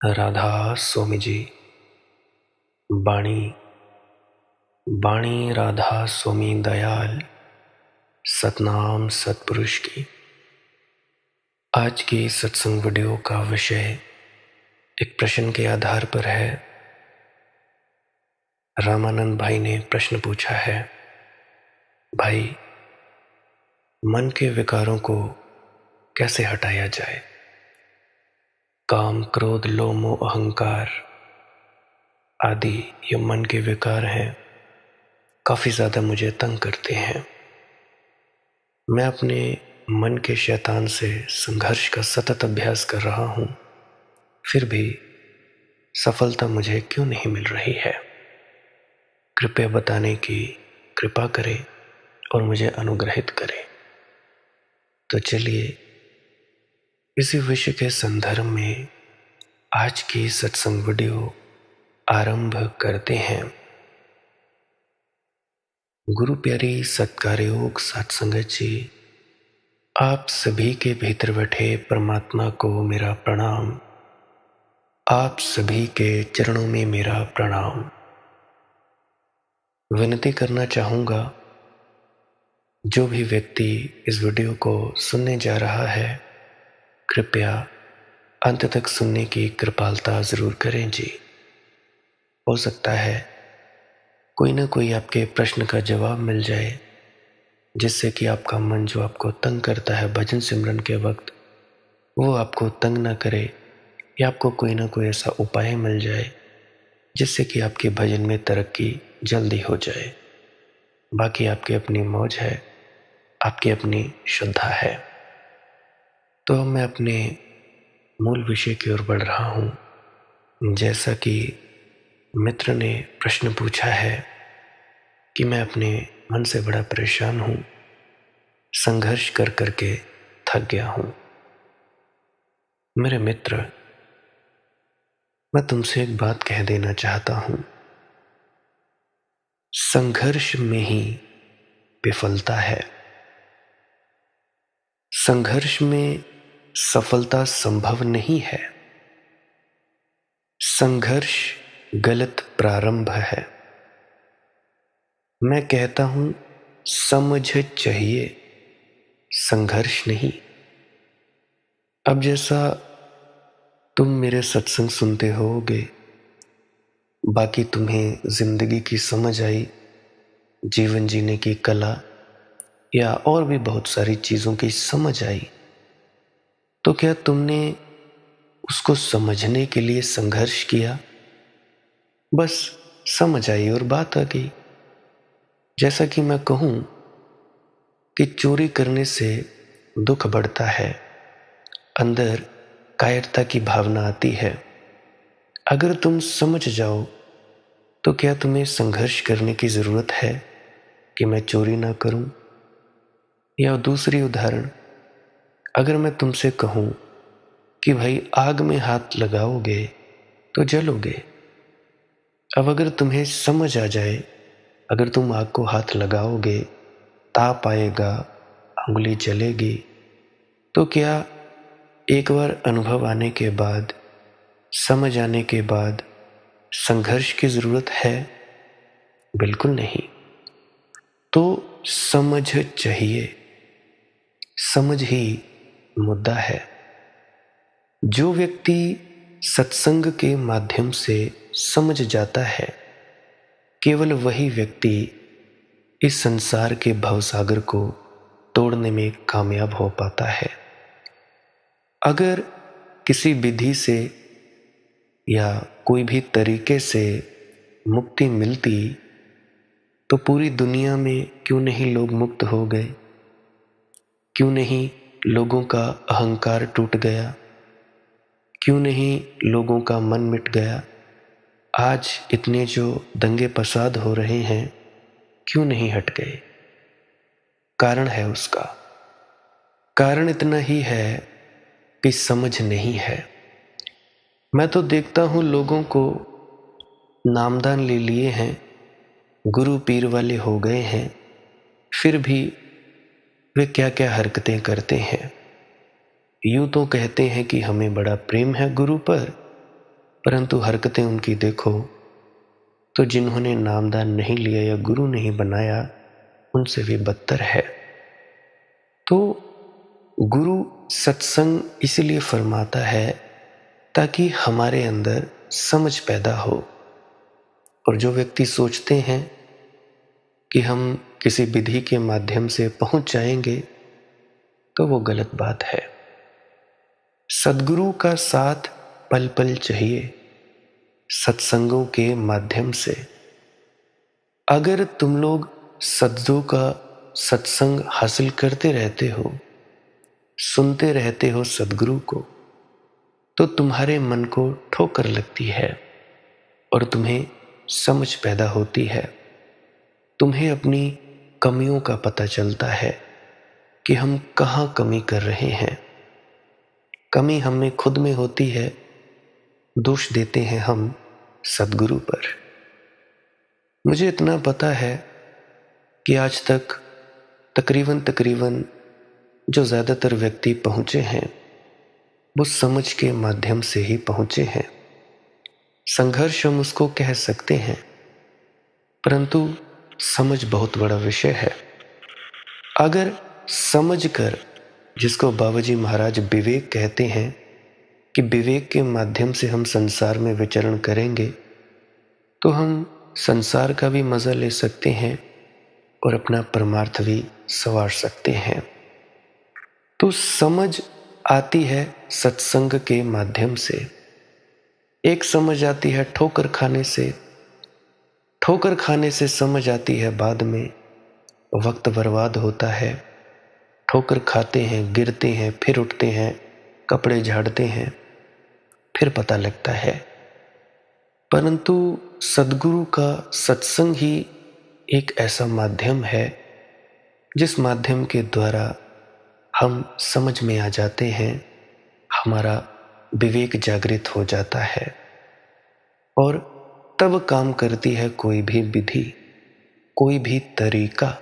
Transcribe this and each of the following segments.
राधा स्वामी जी। बाणी बाणी राधा स्वामी दयाल सतनाम सतपुरुष की। आज की सत्संग वीडियो का विषय एक प्रश्न के आधार पर है। रामानंद भाई ने प्रश्न पूछा है, भाई मन के विकारों को कैसे हटाया जाए। काम, क्रोध, लोभ, मोह, अहंकार आदि ये मन के विकार हैं, काफ़ी ज़्यादा मुझे तंग करते हैं। मैं अपने मन के शैतान से संघर्ष का सतत अभ्यास कर रहा हूँ, फिर भी सफलता मुझे क्यों नहीं मिल रही है। कृपया बताने की कृपा करें और मुझे अनुग्रहित करें। तो चलिए इसी विषय के संदर्भ में आज की सत्संग वीडियो आरंभ करते हैं। गुरु प्यारी सत्कार योग सत्संगत जी, आप सभी के भीतर बैठे परमात्मा को मेरा प्रणाम। आप सभी के चरणों में मेरा प्रणाम। विनती करना चाहूँगा, जो भी व्यक्ति इस वीडियो को सुनने जा रहा है, कृपया अंत तक सुनने की कृपालता ज़रूर करें जी। हो सकता है कोई ना कोई आपके प्रश्न का जवाब मिल जाए, जिससे कि आपका मन जो आपको तंग करता है भजन सिमरन के वक्त, वो आपको तंग ना करे, या आपको कोई ना कोई ऐसा उपाय मिल जाए जिससे कि आपके भजन में तरक्की जल्दी हो जाए। बाकी आपकी अपनी मौज है, आपकी अपनी श्रद्धा है। तो मैं अपने मूल विषय की ओर बढ़ रहा हूँ। जैसा कि मित्र ने प्रश्न पूछा है कि मैं अपने मन से बड़ा परेशान हूँ, संघर्ष कर करके थक गया हूँ। मेरे मित्र, मैं तुमसे एक बात कह देना चाहता हूँ। संघर्ष में ही विफलता है। संघर्ष में सफलता संभव नहीं है। संघर्ष गलत प्रारंभ है। मैं कहता हूं, समझ चाहिए, संघर्ष नहीं। अब जैसा तुम मेरे सत्संग सुनते होगे, बाकी तुम्हें जिंदगी की समझ आई, जीवन जीने की कला या और भी बहुत सारी चीजों की समझ आई, तो क्या तुमने उसको समझने के लिए संघर्ष किया? बस समझ आई और बात आ गई। जैसा कि मैं कहूं कि चोरी करने से दुख बढ़ता है, अंदर कायरता की भावना आती है। अगर तुम समझ जाओ तो क्या तुम्हें संघर्ष करने की जरूरत है कि मैं चोरी ना करूं? या दूसरी उदाहरण, अगर मैं तुमसे कहूं कि भाई आग में हाथ लगाओगे तो जलोगे। अब अगर तुम्हें समझ आ जाए, अगर तुम आग को हाथ लगाओगे, ताप आएगा, उंगली जलेगी, तो क्या एक बार अनुभव आने के बाद, समझ आने के बाद संघर्ष की जरूरत है? बिल्कुल नहीं। तो समझ चाहिए, समझ ही मुद्दा है। जो व्यक्ति सत्संग के माध्यम से समझ जाता है, केवल वही व्यक्ति इस संसार के भवसागर को तोड़ने में कामयाब हो पाता है। अगर किसी विधि से या कोई भी तरीके से मुक्ति मिलती, तो पूरी दुनिया में क्यों नहीं लोग मुक्त हो गए? क्यों नहीं लोगों का अहंकार टूट गया? क्यों नहीं लोगों का मन मिट गया? आज इतने जो दंगे फसाद हो रहे हैं, क्यों नहीं हट गए? कारण है उसका। कारण इतना ही है कि समझ नहीं है। मैं तो देखता हूं लोगों को नामदान ले लिए हैं, गुरु पीर वाले हो गए हैं, फिर भी वे क्या क्या हरकतें करते हैं। यूं तो कहते हैं कि हमें बड़ा प्रेम है गुरु पर, परंतु हरकतें उनकी देखो तो जिन्होंने नामदान नहीं लिया या गुरु नहीं बनाया उनसे भी बदतर है। तो गुरु सत्संग इसलिए फरमाता है ताकि हमारे अंदर समझ पैदा हो। और जो व्यक्ति सोचते हैं कि हम किसी विधि के माध्यम से पहुंच जाएंगे तो वो गलत बात है। सद्गुरु का साथ पल पल चाहिए सत्संगों के माध्यम से। अगर तुम लोग सद्गुरु का सत्संग हासिल करते रहते हो, सुनते रहते हो सद्गुरु को, तो तुम्हारे मन को ठोकर लगती है और तुम्हें समझ पैदा होती है। तुम्हें अपनी कमियों का पता चलता है कि हम कहाँ कमी कर रहे हैं। कमी हमें खुद में होती है, दोष देते हैं हम सद्गुरु पर। मुझे इतना पता है कि आज तक तकरीबन जो ज़्यादातर व्यक्ति पहुँचे हैं वो समझ के माध्यम से ही पहुँचे हैं। संघर्ष हम उसको कह सकते हैं, परंतु समझ बहुत बड़ा विषय है। अगर समझ कर, जिसको बाबाजी महाराज विवेक कहते हैं, कि विवेक के माध्यम से हम संसार में विचरण करेंगे तो हम संसार का भी मज़ा ले सकते हैं और अपना परमार्थ भी संवार सकते हैं। तो समझ आती है सत्संग के माध्यम से। एक समझ आती है ठोकर खाने से, ठोकर खाने से समझ आती है बाद में, वक्त बर्बाद होता है। ठोकर खाते हैं, गिरते हैं, फिर उठते हैं, कपड़े झाड़ते हैं, फिर पता लगता है। परंतु सद्गुरु का सत्संग ही एक ऐसा माध्यम है जिस माध्यम के द्वारा हम समझ में आ जाते हैं, हमारा विवेक जागृत हो जाता है और तब काम करती है कोई भी विधि, कोई भी तरीका।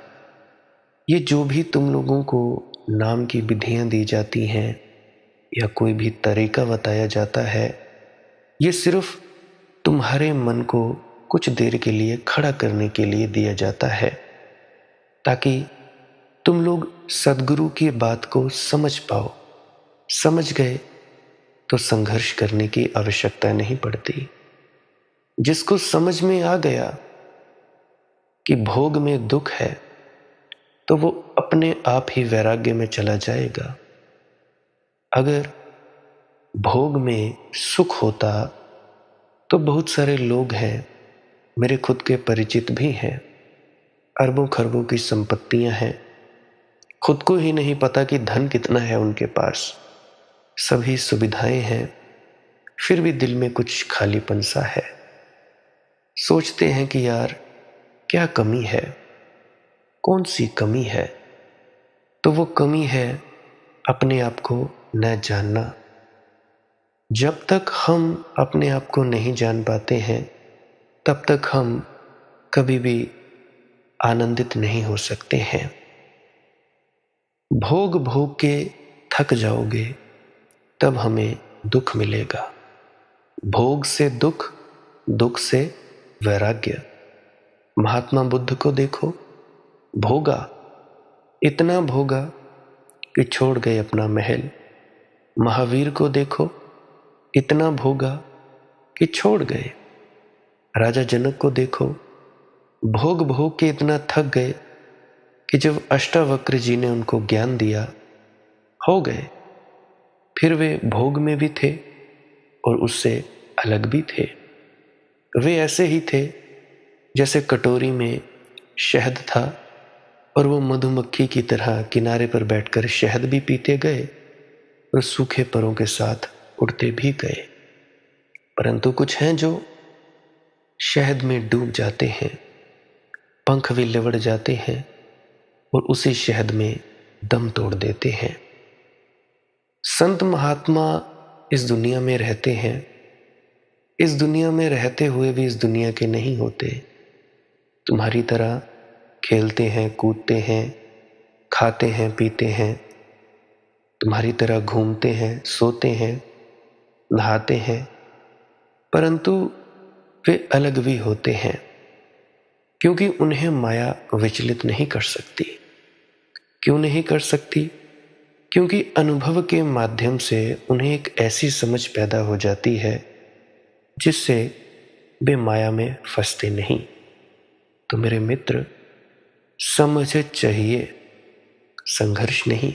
ये जो भी तुम लोगों को नाम की विधियां दी जाती हैं या कोई भी तरीका बताया जाता है, ये सिर्फ तुम्हारे मन को कुछ देर के लिए खड़ा करने के लिए दिया जाता है, ताकि तुम लोग सद्गुरु की बात को समझ पाओ। समझ गए तो संघर्ष करने की आवश्यकता नहीं पड़ती। जिसको समझ में आ गया कि भोग में दुख है तो वो अपने आप ही वैराग्य में चला जाएगा। अगर भोग में सुख होता तो बहुत सारे लोग हैं, मेरे खुद के परिचित भी हैं, अरबों खरबों की संपत्तियां हैं, खुद को ही नहीं पता कि धन कितना है उनके पास, सभी सुविधाएं हैं, फिर भी दिल में कुछ खालीपन सा है। सोचते हैं कि यार क्या कमी है, कौन सी कमी है? तो वो कमी है अपने आप को न जानना। जब तक हम अपने आप को नहीं जान पाते हैं तब तक हम कभी भी आनंदित नहीं हो सकते हैं। भोग भोग के थक जाओगे तब हमें दुख मिलेगा। भोग से दुख, दुख से वैराग्य। महात्मा बुद्ध को देखो, भोगा, इतना भोगा कि छोड़ गए अपना महल। महावीर को देखो, इतना भोगा कि छोड़ गए। राजा जनक को देखो, भोग भोग के इतना थक गए कि जब अष्टावक्र जी ने उनको ज्ञान दिया, हो गए। फिर वे भोग में भी थे और उससे अलग भी थे। वे ऐसे ही थे जैसे कटोरी में शहद था और वो मधुमक्खी की तरह किनारे पर बैठकर शहद भी पीते गए और सूखे परों के साथ उड़ते भी गए। परंतु कुछ हैं जो शहद में डूब जाते हैं, पंख भी लिवड़ जाते हैं और उसी शहद में दम तोड़ देते हैं। संत महात्मा इस दुनिया में रहते हैं, इस दुनिया में रहते हुए भी इस दुनिया के नहीं होते। तुम्हारी तरह खेलते हैं, कूदते हैं, खाते हैं, पीते हैं, तुम्हारी तरह घूमते हैं, सोते हैं, नहाते हैं, परंतु वे अलग भी होते हैं, क्योंकि उन्हें माया विचलित नहीं कर सकती। क्यों नहीं कर सकती? क्योंकि अनुभव के माध्यम से उन्हें एक ऐसी समझ पैदा हो जाती है जिससे वे माया में फंसते नहीं। तो मेरे मित्र, समझ चाहिए, संघर्ष नहीं।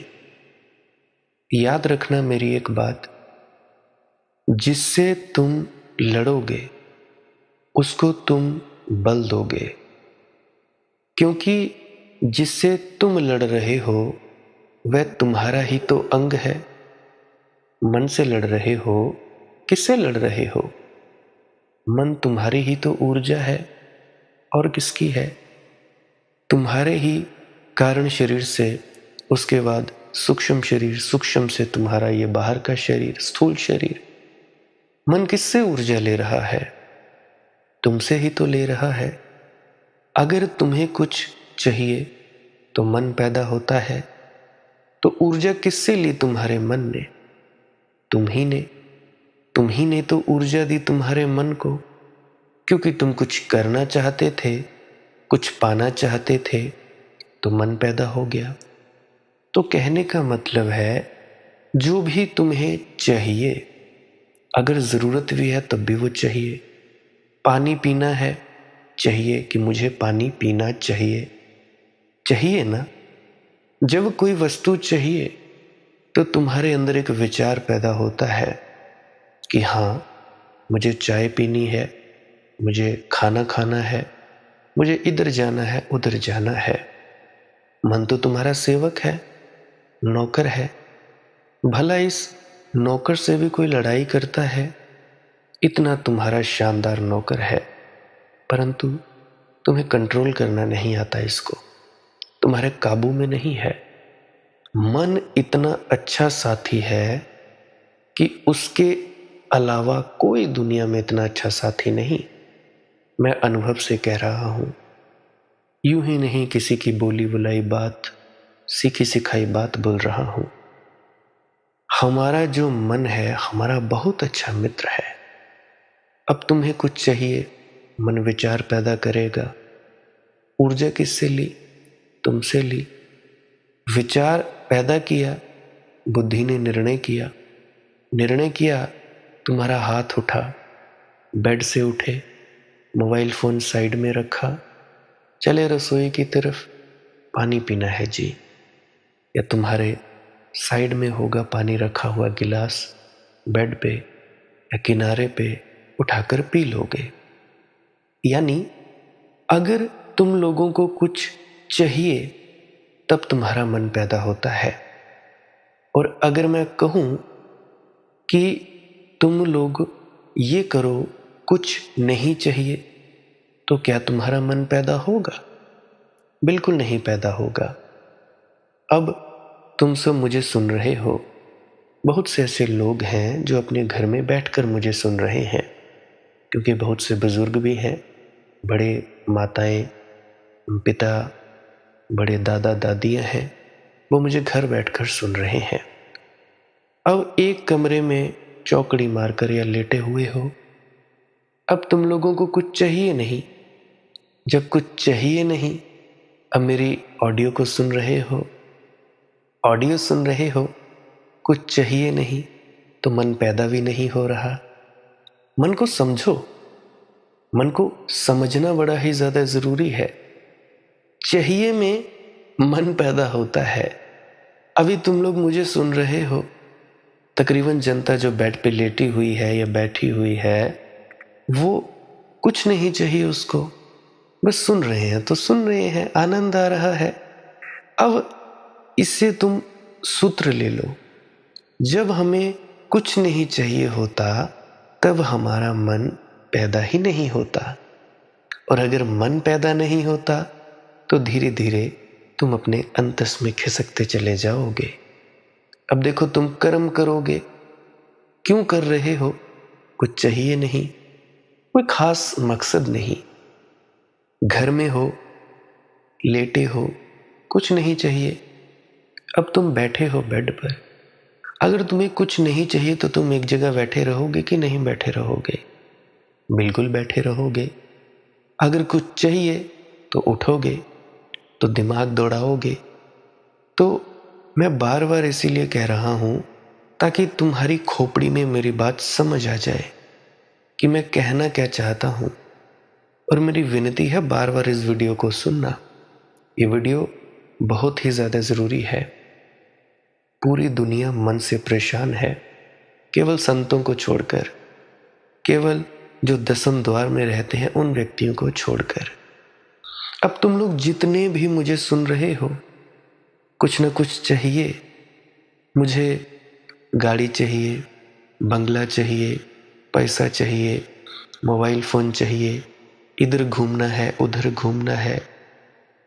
याद रखना मेरी एक बात, जिससे तुम लड़ोगे उसको तुम बल दोगे, क्योंकि जिससे तुम लड़ रहे हो वह तुम्हारा ही तो अंग है। मन से लड़ रहे हो, किससे लड़ रहे हो? मन तुम्हारी ही तो ऊर्जा है, और किसकी है? तुम्हारे ही कारण शरीर से, उसके बाद सूक्ष्म शरीर, सूक्ष्म से तुम्हारा ये बाहर का शरीर, स्थूल शरीर। मन किससे ऊर्जा ले रहा है? तुमसे ही तो ले रहा है। अगर तुम्हें कुछ चाहिए तो मन पैदा होता है, तो ऊर्जा किससे ली? तुम्हारे मन ने, तुम ही ने तो ऊर्जा दी तुम्हारे मन को, क्योंकि तुम कुछ करना चाहते थे, कुछ पाना चाहते थे, तो मन पैदा हो गया। तो कहने का मतलब है, जो भी तुम्हें चाहिए, अगर ज़रूरत भी है तब भी वो चाहिए। पानी पीना है, चाहिए कि मुझे पानी पीना चाहिए, चाहिए ना? जब कोई वस्तु चाहिए तो तुम्हारे अंदर एक विचार पैदा होता है कि हाँ, मुझे चाय पीनी है, मुझे खाना खाना है, मुझे इधर जाना है, उधर जाना है। मन तो तुम्हारा सेवक है, नौकर है। भला इस नौकर से भी कोई लड़ाई करता है? इतना तुम्हारा शानदार नौकर है, परंतु तुम्हें कंट्रोल करना नहीं आता, इसको तुम्हारे काबू में नहीं है। मन इतना अच्छा साथी है कि उसके अलावा कोई दुनिया में इतना अच्छा साथी नहीं। मैं अनुभव से कह रहा हूं, यूं ही नहीं किसी की बोली बुलाई बात, सीखी सिखाई बात बोल रहा हूं। हमारा जो मन है, हमारा बहुत अच्छा मित्र है। अब तुम्हें कुछ चाहिए, मन विचार पैदा करेगा। ऊर्जा किससे ली? तुमसे ली। विचार पैदा किया, बुद्धि ने निर्णय किया, निर्णय किया, तुम्हारा हाथ उठा, बेड से उठे, मोबाइल फोन साइड में रखा, चले रसोई की तरफ, पानी पीना है जी। या तुम्हारे साइड में होगा पानी रखा हुआ गिलास, बेड पे या किनारे पे उठाकर पी लोगे। यानी अगर तुम लोगों को कुछ चाहिए तब तुम्हारा मन पैदा होता है। और अगर मैं कहूं कि तुम लोग ये करो, कुछ नहीं चाहिए, तो क्या तुम्हारा मन पैदा होगा? बिल्कुल नहीं पैदा होगा। अब तुम सब मुझे सुन रहे हो, बहुत से ऐसे लोग हैं जो अपने घर में बैठकर मुझे सुन रहे हैं, क्योंकि बहुत से बुजुर्ग भी हैं, बड़े माताएं, पिता, बड़े दादा दादियां हैं, वो मुझे घर बैठकर सुन रहे हैं। अब एक कमरे में चौकड़ी मारकर या लेटे हुए हो, अब तुम लोगों को कुछ चाहिए नहीं। जब कुछ चाहिए नहीं, अब मेरी ऑडियो को सुन रहे हो, ऑडियो सुन रहे हो, कुछ चाहिए नहीं, तो मन पैदा भी नहीं हो रहा। मन को समझो, मन को समझना बड़ा ही ज्यादा जरूरी है। चाहिए में मन पैदा होता है। अभी तुम लोग मुझे सुन रहे हो, तकरीबन जनता जो बेड पे लेटी हुई है या बैठी हुई है, वो कुछ नहीं चाहिए उसको, बस सुन रहे हैं तो सुन रहे हैं, आनंद आ रहा है। अब इससे तुम सूत्र ले लो, जब हमें कुछ नहीं चाहिए होता तब हमारा मन पैदा ही नहीं होता, और अगर मन पैदा नहीं होता तो धीरे धीरे तुम अपने अंतस में खिसकते चले जाओगे। अब देखो, तुम कर्म करोगे, क्यों कर रहे हो? कुछ चाहिए नहीं, कोई खास मकसद नहीं। घर में हो, लेटे हो, कुछ नहीं चाहिए। अब तुम बैठे हो बेड पर, अगर तुम्हें कुछ नहीं चाहिए तो तुम एक जगह बैठे रहोगे कि नहीं बैठे रहोगे? बिल्कुल बैठे रहोगे। अगर कुछ चाहिए तो उठोगे, तो दिमाग दौड़ाओगे। तो मैं बार बार इसीलिए कह रहा हूं ताकि तुम्हारी खोपड़ी में मेरी बात समझ आ जाए कि मैं कहना क्या चाहता हूं। और मेरी विनती है बार बार इस वीडियो को सुनना। ये वीडियो बहुत ही ज्यादा जरूरी है। पूरी दुनिया मन से परेशान है, केवल संतों को छोड़कर, केवल जो दसम द्वार में रहते हैं उन व्यक्तियों को छोड़कर। अब तुम लोग जितने भी मुझे सुन रहे हो, कुछ न कुछ चाहिए। मुझे गाड़ी चाहिए, बंगला चाहिए, पैसा चाहिए, मोबाइल फ़ोन चाहिए, इधर घूमना है, उधर घूमना है।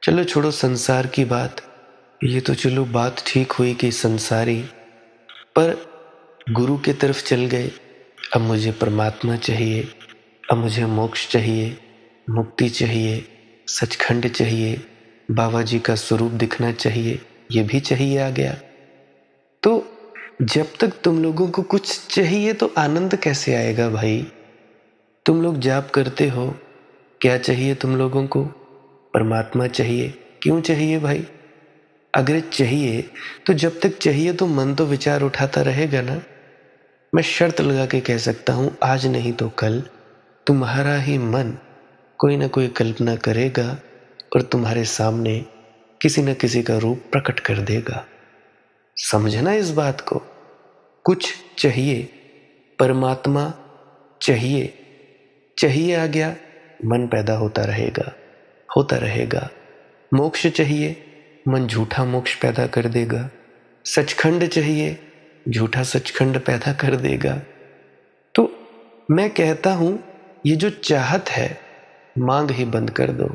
चलो छोड़ो संसार की बात, ये तो चलो बात ठीक हुई कि संसारी, पर गुरु की तरफ चल गए। अब मुझे परमात्मा चाहिए, अब मुझे मोक्ष चाहिए, मुक्ति चाहिए, सचखंड चाहिए, बाबा जी का स्वरूप दिखना चाहिए, ये भी चाहिए आ गया। तो जब तक तुम लोगों को कुछ चाहिए तो आनंद कैसे आएगा भाई? तुम लोग जाप करते हो, क्या चाहिए तुम लोगों को? परमात्मा चाहिए। क्यों चाहिए भाई? अगर चाहिए तो जब तक चाहिए तो मन तो विचार उठाता रहेगा ना। मैं शर्त लगा के कह सकता हूं, आज नहीं तो कल तुम्हारा ही मन कोई ना कोई कल्पना करेगा और तुम्हारे सामने किसी न किसी का रूप प्रकट कर देगा। समझना इस बात को। कुछ चाहिए, परमात्मा चाहिए, चाहिए आ गया, मन पैदा होता रहेगा, होता रहेगा। मोक्ष चाहिए, मन झूठा मोक्ष पैदा कर देगा। सचखंड चाहिए, झूठा सचखंड पैदा कर देगा। तो मैं कहता हूं, ये जो चाहत है, मांग ही बंद कर दो।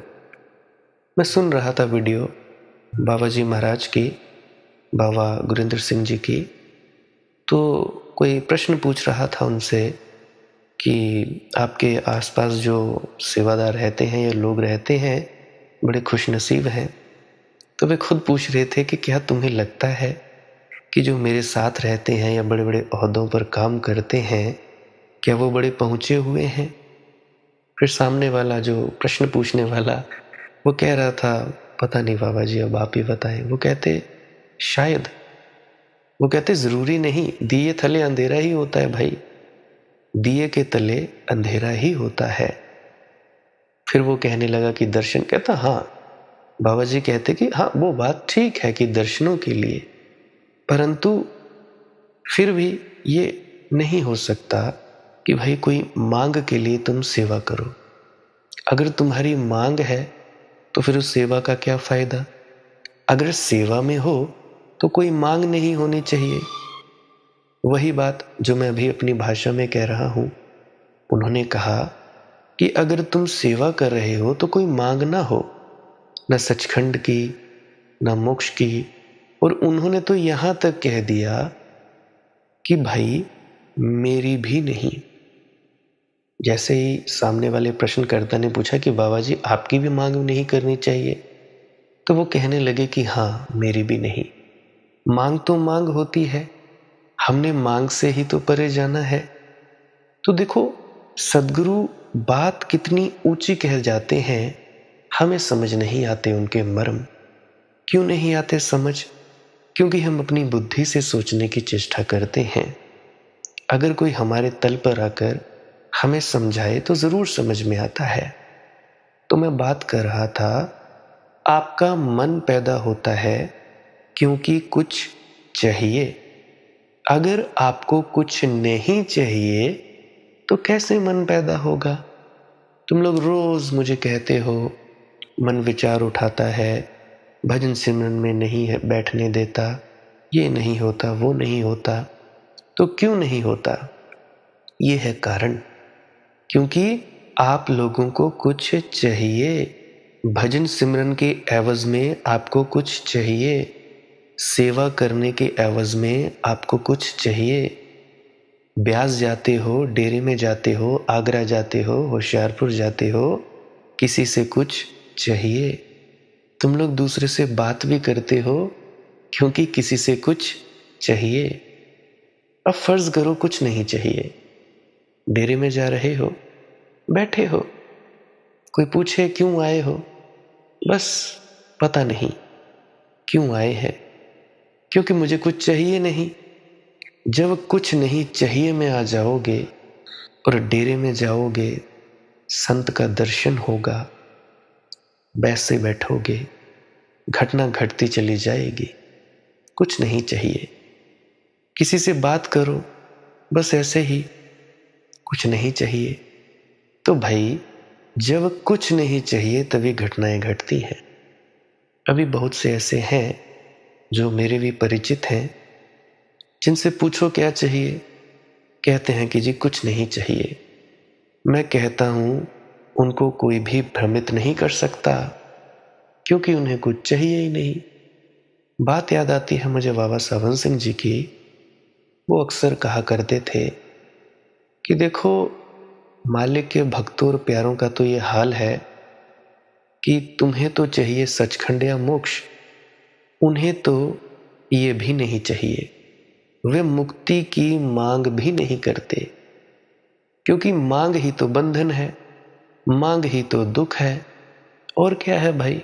मैं सुन रहा था वीडियो बाबा जी महाराज की, बाबा गुरिंदर सिंह जी की। तो कोई प्रश्न पूछ रहा था उनसे कि आपके आसपास जो सेवादार रहते हैं या लोग रहते हैं, बड़े खुशनसीब हैं। तो वे खुद पूछ रहे थे कि क्या तुम्हें लगता है कि जो मेरे साथ रहते हैं या बड़े बड़े ओहदों पर काम करते हैं, क्या वो बड़े पहुंचे हुए हैं? फिर सामने वाला जो प्रश्न पूछने वाला, वो कह रहा था, पता नहीं बाबा जी, अब आप ही बताएं। वो कहते, शायद। वो कहते, जरूरी नहीं, दिए थले अंधेरा ही होता है भाई, दिए के तले अंधेरा ही होता है। फिर वो कहने लगा कि दर्शन, कहता हाँ। बाबा जी कहते कि हाँ, वो बात ठीक है कि दर्शनों के लिए, परंतु फिर भी ये नहीं हो सकता कि भाई कोई मांग के लिए तुम सेवा करो। अगर तुम्हारी मांग है तो फिर उस सेवा का क्या फायदा? अगर सेवा में हो तो कोई मांग नहीं होनी चाहिए। वही बात जो मैं अभी अपनी भाषा में कह रहा हूं। उन्होंने कहा कि अगर तुम सेवा कर रहे हो तो कोई मांग ना हो, न सचखंड की, न मोक्ष की। और उन्होंने तो यहां तक कह दिया कि भाई मेरी भी नहीं। जैसे ही सामने वाले प्रश्नकर्ता ने पूछा कि बाबा जी आपकी भी मांग नहीं करनी चाहिए, तो वो कहने लगे कि हाँ, मेरी भी नहीं। मांग तो मांग होती है, हमने मांग से ही तो परे जाना है। तो देखो, सदगुरु बात कितनी ऊंची कह जाते हैं, हमें समझ नहीं आते उनके मर्म। क्यों नहीं आते समझ? क्योंकि हम अपनी बुद्धि से सोचने की चेष्टा करते हैं। अगर कोई हमारे तल पर आकर हमें समझाए तो जरूर समझ में आता है। तो मैं बात कर रहा था, आपका मन पैदा होता है क्योंकि कुछ चाहिए। अगर आपको कुछ नहीं चाहिए तो कैसे मन पैदा होगा? तुम लोग रोज मुझे कहते हो, मन विचार उठाता है, भजन सिमरन में नहीं है बैठने देता, ये नहीं होता, वो नहीं होता। तो क्यों नहीं होता? ये है कारण, क्योंकि आप लोगों को कुछ चाहिए। भजन सिमरन के एवज में आपको कुछ चाहिए, सेवा करने के एवज में आपको कुछ चाहिए। ब्यास जाते हो, डेरे में जाते हो, आगरा जाते हो, होशियारपुर जाते हो, किसी से कुछ चाहिए। तुम लोग दूसरे से बात भी करते हो क्योंकि किसी से कुछ चाहिए। अब फर्ज करो कुछ नहीं चाहिए, डेरे में जा रहे हो, बैठे हो, कोई पूछे क्यों आए हो, बस पता नहीं क्यों आए हैं, क्योंकि मुझे कुछ चाहिए नहीं। जब कुछ नहीं चाहिए में आ जाओगे और डेरे में जाओगे, संत का दर्शन होगा, वैसे बैठोगे, घटना घटती चली जाएगी। कुछ नहीं चाहिए, किसी से बात करो, बस ऐसे ही, कुछ नहीं चाहिए। तो भाई जब कुछ नहीं चाहिए तभी घटनाएं घटती हैं। अभी बहुत से ऐसे हैं जो मेरे भी परिचित हैं, जिनसे पूछो क्या चाहिए, कहते हैं कि जी कुछ नहीं चाहिए। मैं कहता हूं उनको कोई भी भ्रमित नहीं कर सकता, क्योंकि उन्हें कुछ चाहिए ही नहीं। बात याद आती है मुझे बाबा सावन सिंह जी की। वो अक्सर कहा करते थे कि देखो, मालिक के भक्तों और प्यारों का तो ये हाल है कि तुम्हें तो चाहिए सचखंड या मोक्ष, उन्हें तो ये भी नहीं चाहिए। वे मुक्ति की मांग भी नहीं करते, क्योंकि मांग ही तो बंधन है, मांग ही तो दुख है। और क्या है भाई,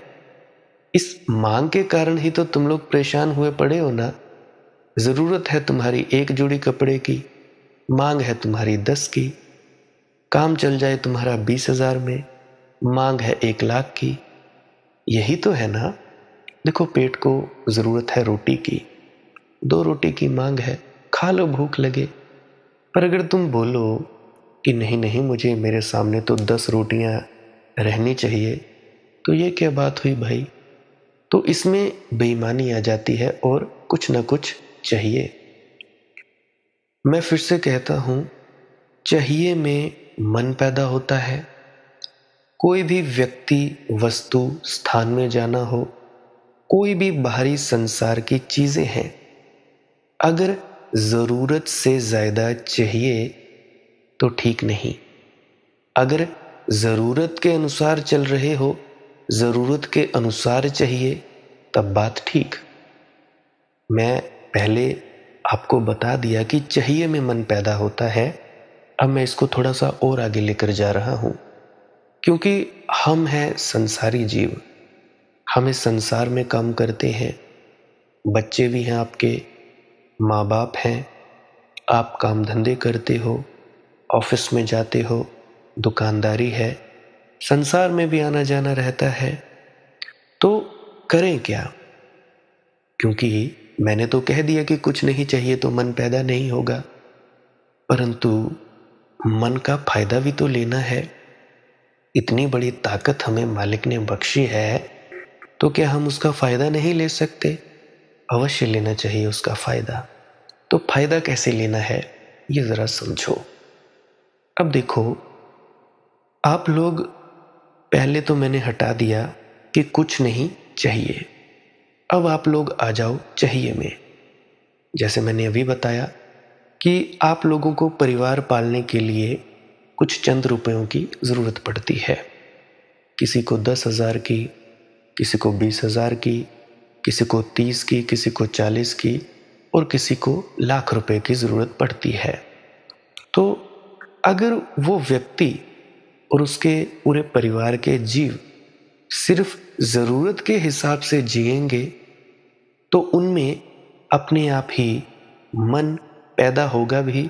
इस मांग के कारण ही तो तुम लोग परेशान हुए पड़े हो ना। जरूरत है तुम्हारी एक जोड़ी कपड़े की, मांग है तुम्हारी 10 की। काम चल जाए तुम्हारा 20,000 में, मांग है 1,00,000 की। यही तो है ना। देखो, पेट को जरूरत है रोटी की, 2 रोटी की मांग है, खा लो भूख लगे। पर अगर तुम बोलो कि नहीं नहीं, मुझे मेरे सामने तो 10 रोटियां रहनी चाहिए, तो ये क्या बात हुई भाई। तो इसमें बेईमानी आ जाती है और कुछ ना कुछ चाहिए। मैं फिर से कहता हूं, चाहिए में मन पैदा होता है। कोई भी व्यक्ति, वस्तु, स्थान में जाना हो, कोई भी बाहरी संसार की चीजें हैं, अगर जरूरत से ज्यादा चाहिए तो ठीक नहीं। अगर जरूरत के अनुसार चल रहे हो, जरूरत के अनुसार चाहिए, तब बात ठीक। मैं पहले आपको बता दिया कि चाहिए में मन पैदा होता है। अब मैं इसको थोड़ा सा और आगे लेकर जा रहा हूं, क्योंकि हम हैं संसारी जीव, हम इस संसार में काम करते हैं। बच्चे भी हैं आपके, माँ बाप हैं, आप काम धंधे करते हो, ऑफिस में जाते हो, दुकानदारी है, संसार में भी आना जाना रहता है। तो करें क्या, क्योंकि मैंने तो कह दिया कि कुछ नहीं चाहिए तो मन पैदा नहीं होगा, परंतु मन का फायदा भी तो लेना है। इतनी बड़ी ताकत हमें मालिक ने बख्शी है, तो क्या हम उसका फायदा नहीं ले सकते? अवश्य लेना चाहिए उसका फायदा। तो फायदा कैसे लेना है, ये जरा समझो। अब देखो, आप लोग, पहले तो मैंने हटा दिया कि कुछ नहीं चाहिए। अब आप लोग आ जाओ चाहिए में। जैसे मैंने अभी बताया कि आप लोगों को परिवार पालने के लिए कुछ चंद रुपयों की जरूरत पड़ती है। किसी को 10,000 की, किसी को 20,000 की, किसी को 30 की, किसी को 40 की, और किसी को लाख रुपए की जरूरत पड़ती है। तो अगर वो व्यक्ति और उसके पूरे परिवार के जीव सिर्फ जरूरत के हिसाब से जिएंगे, तो उनमें अपने आप ही मन पैदा होगा भी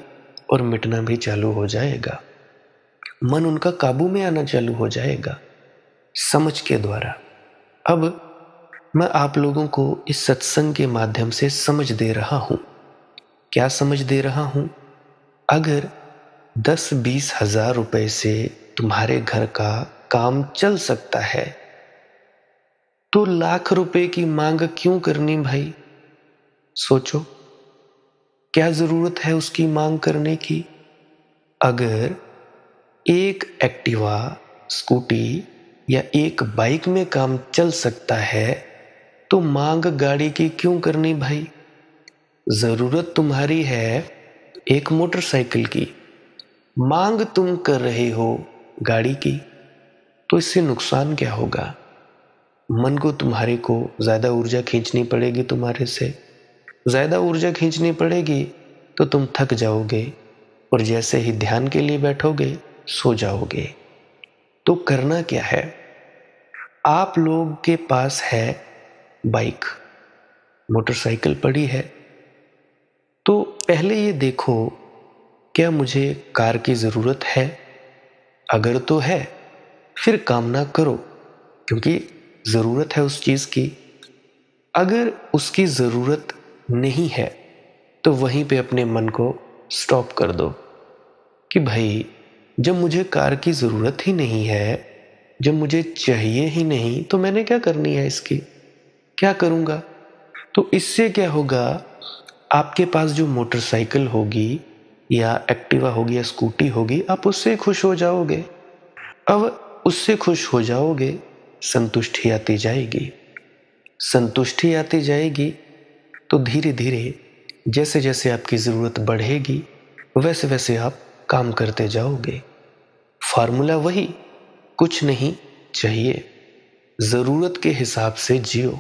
और मिटना भी चालू हो जाएगा। मन उनका काबू में आना चालू हो जाएगा, समझ के द्वारा। अब मैं आप लोगों को इस सत्संग के माध्यम से समझ दे रहा हूं। क्या समझ दे रहा हूं? अगर 10-20 हजार रुपए से तुम्हारे घर का काम चल सकता है, तो लाख रुपए की मांग क्यों करनी भाई? सोचो, क्या जरूरत है उसकी मांग करने की? अगर एक एक्टिवा, स्कूटी या एक बाइक में काम चल सकता है, तो मांग गाड़ी की क्यों करनी भाई? जरूरत तुम्हारी है एक मोटरसाइकिल की, मांग तुम कर रहे हो गाड़ी की, तो इससे नुकसान क्या होगा? मन को, तुम्हारे को ज्यादा ऊर्जा खींचनी पड़ेगी तुम्हारे से। ज्यादा ऊर्जा खींचनी पड़ेगी तो तुम थक जाओगे, और जैसे ही ध्यान के लिए बैठोगे सो जाओगे। तो करना क्या है, आप लोग के पास है बाइक, मोटरसाइकिल पड़ी है, तो पहले ये देखो क्या मुझे कार की ज़रूरत है। अगर तो है फिर काम ना करो, क्योंकि ज़रूरत है उस चीज़ की। अगर उसकी ज़रूरत नहीं है तो वहीं पे अपने मन को स्टॉप कर दो कि भाई जब मुझे कार की ज़रूरत ही नहीं है, जब मुझे चाहिए ही नहीं, तो मैंने क्या करनी है इसकी, क्या करूँगा। तो इससे क्या होगा, आपके पास जो मोटरसाइकिल होगी या एक्टिवा होगी या स्कूटी होगी, आप उससे खुश हो जाओगे। अब उससे खुश हो जाओगे, संतुष्टि आती जाएगी। संतुष्टि आती जाएगी तो धीरे धीरे जैसे जैसे आपकी ज़रूरत बढ़ेगी वैसे वैसे आप काम करते जाओगे। फार्मूला वही, कुछ नहीं चाहिए, ज़रूरत के हिसाब से जियो।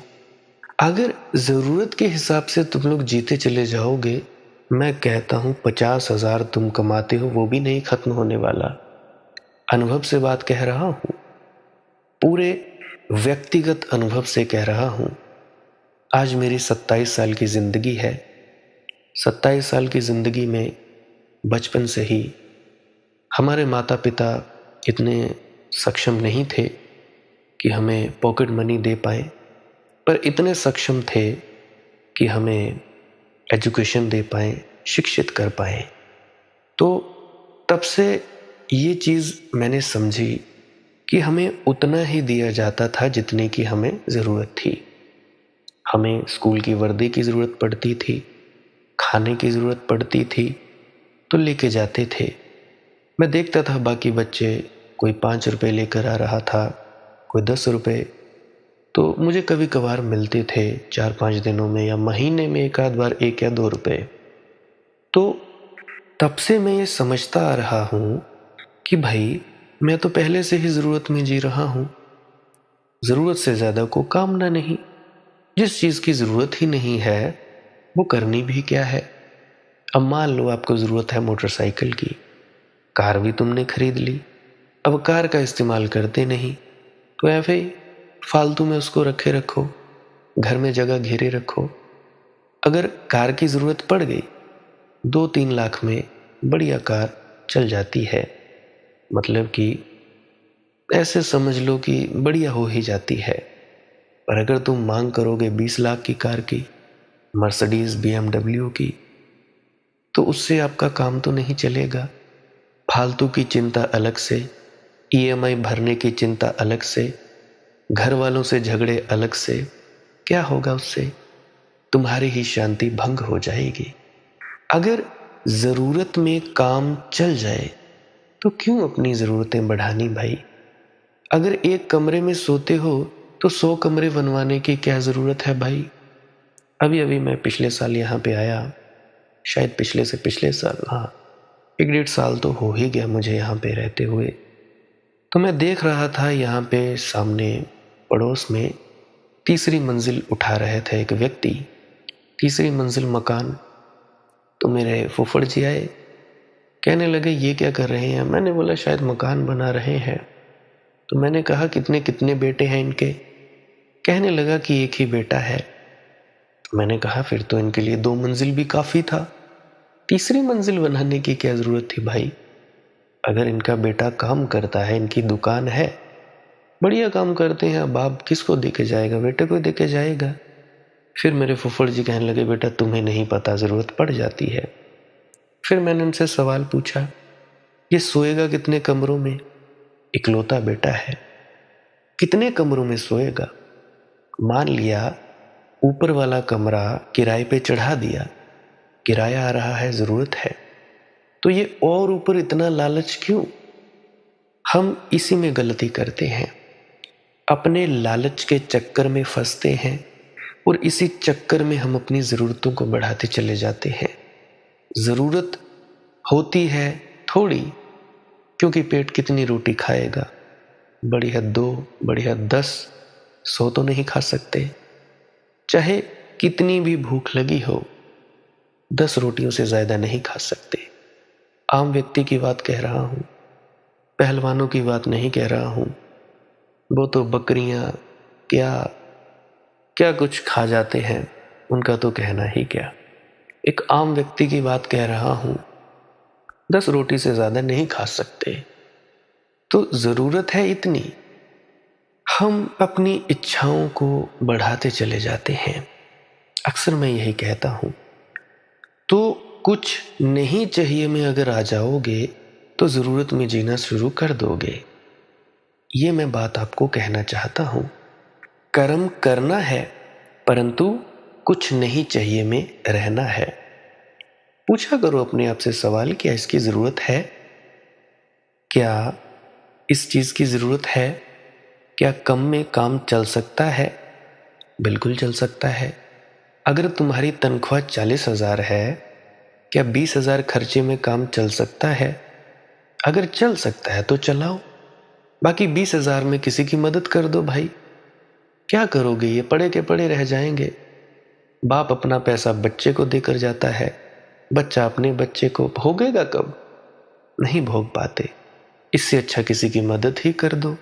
अगर ज़रूरत के हिसाब से तुम लोग जीते चले जाओगे, मैं कहता हूँ 50,000 तुम कमाते हो वो भी नहीं खत्म होने वाला। अनुभव से बात कह रहा हूँ, पूरे व्यक्तिगत अनुभव से कह रहा हूँ। आज मेरी 27 साल की ज़िंदगी है। 27 साल की ज़िंदगी में बचपन से ही हमारे माता पिता इतने सक्षम नहीं थे कि हमें पॉकेट मनी दे पाए, पर इतने सक्षम थे कि हमें एजुकेशन दे पाए, शिक्षित कर पाए। तो तब से ये चीज़ मैंने समझी कि हमें उतना ही दिया जाता था जितने की हमें ज़रूरत थी। हमें स्कूल की वर्दी की ज़रूरत पड़ती थी, खाने की ज़रूरत पड़ती थी, तो लेके जाते थे। मैं देखता था बाकी बच्चे, कोई 5 रुपए लेकर आ रहा था, कोई 10 रुपए, तो मुझे कभी कभार मिलते थे 4-5 दिनों में या महीने में एक आध बार 1 या 2 रुपए। तो तब से मैं ये समझता आ रहा हूँ कि भाई मैं तो पहले से ही ज़रूरत में जी रहा हूँ। ज़रूरत से ज़्यादा को कामना नहीं। जिस चीज़ की ज़रूरत ही नहीं है वो करनी भी क्या है। अब मान लो आपको ज़रूरत है मोटरसाइकिल की, कार भी तुमने खरीद ली, अब कार का इस्तेमाल करते नहीं, तो ऐसे ही फालतू में उसको रखे रखो, घर में जगह घेरे रखो। अगर कार की ज़रूरत पड़ गई, 2-3 लाख में बढ़िया कार चल जाती है, मतलब कि ऐसे समझ लो कि बढ़िया हो ही जाती है। पर अगर तुम मांग करोगे 20 लाख की कार की, मर्सिडीज BMW की, तो उससे आपका काम तो नहीं चलेगा। फालतू की चिंता अलग से, EMI भरने की चिंता अलग से, घर वालों से झगड़े अलग से, क्या होगा उससे, तुम्हारी ही शांति भंग हो जाएगी। अगर ज़रूरत में काम चल जाए तो क्यों अपनी ज़रूरतें बढ़ानी भाई। अगर एक कमरे में सोते हो तो 100 कमरे बनवाने की क्या ज़रूरत है भाई। अभी अभी मैं पिछले साल यहाँ पे आया, शायद पिछले से पिछले साल, हाँ 1-1.5 साल तो हो ही गया मुझे यहाँ पे रहते हुए। तो मैं देख रहा था यहाँ पे सामने पड़ोस में तीसरी मंजिल उठा रहे थे एक व्यक्ति, तीसरी मंजिल मकान। तो मेरे फूफड़ जी आए, कहने लगे ये क्या कर रहे हैं। मैंने बोला शायद मकान बना रहे हैं। तो मैंने कहा कितने कितने बेटे हैं इनके। कहने लगा कि एक ही बेटा है। तो मैंने कहा फिर तो इनके लिए 2 मंजिल भी काफ़ी था, तीसरी मंजिल बनाने की क्या ज़रूरत थी भाई। अगर इनका बेटा काम करता है, इनकी दुकान है, बढ़िया काम करते हैं, अब बाप किसको देके जाएगा, बेटे को देके जाएगा। फिर मेरे फुफड़ जी कहने लगे बेटा तुम्हें नहीं पता, ज़रूरत पड़ जाती है। फिर मैंने उनसे सवाल पूछा, ये सोएगा कितने कमरों में, इकलौता बेटा है, कितने कमरों में सोएगा। मान लिया ऊपर वाला कमरा किराए पे चढ़ा दिया, किराया आ रहा है, ज़रूरत है, तो ये और ऊपर इतना लालच क्यों। हम इसी में गलती करते हैं, अपने लालच के चक्कर में फंसते हैं और इसी चक्कर में हम अपनी ज़रूरतों को बढ़ाते चले जाते हैं। ज़रूरत होती है थोड़ी, क्योंकि पेट कितनी रोटी खाएगा, बड़ी हद 2, बड़ी हद 10, 100 तो नहीं खा सकते। चाहे कितनी भी भूख लगी हो, 10 रोटियों से ज़्यादा नहीं खा सकते। आम व्यक्ति की बात कह रहा हूँ। पहलवानों की बात नहीं कह रहा हूं, वो तो बकरियां क्या क्या कुछ खा जाते हैं, उनका तो कहना ही क्या। एक आम व्यक्ति की बात कह रहा हूं, 10 रोटी से ज्यादा नहीं खा सकते। तो जरूरत है इतनी, हम अपनी इच्छाओं को बढ़ाते चले जाते हैं। अक्सर मैं यही कहता हूं। तो कुछ नहीं चाहिए में अगर आ जाओगे तो जरूरत में जीना शुरू कर दोगे। ये मैं बात आपको कहना चाहता हूं। कर्म करना है, परंतु कुछ नहीं चाहिए में रहना है। पूछा करो अपने आप से सवाल, क्या इसकी जरूरत है? क्या इस चीज की जरूरत है? क्या कम में काम चल सकता है? बिल्कुल चल सकता है। अगर तुम्हारी तनख्वाह 40,000 है, क्या 20,000 खर्चे में काम चल सकता है? अगर चल सकता है तो चलाओ, बाकी 20,000 में किसी की मदद कर दो भाई। क्या करोगे? ये पड़े के पड़े रह जाएंगे। बाप अपना पैसा बच्चे को देकर जाता है, बच्चा अपने बच्चे को भोगेगा कब? नहीं भोग पाते। इससे अच्छा किसी की मदद ही कर दो।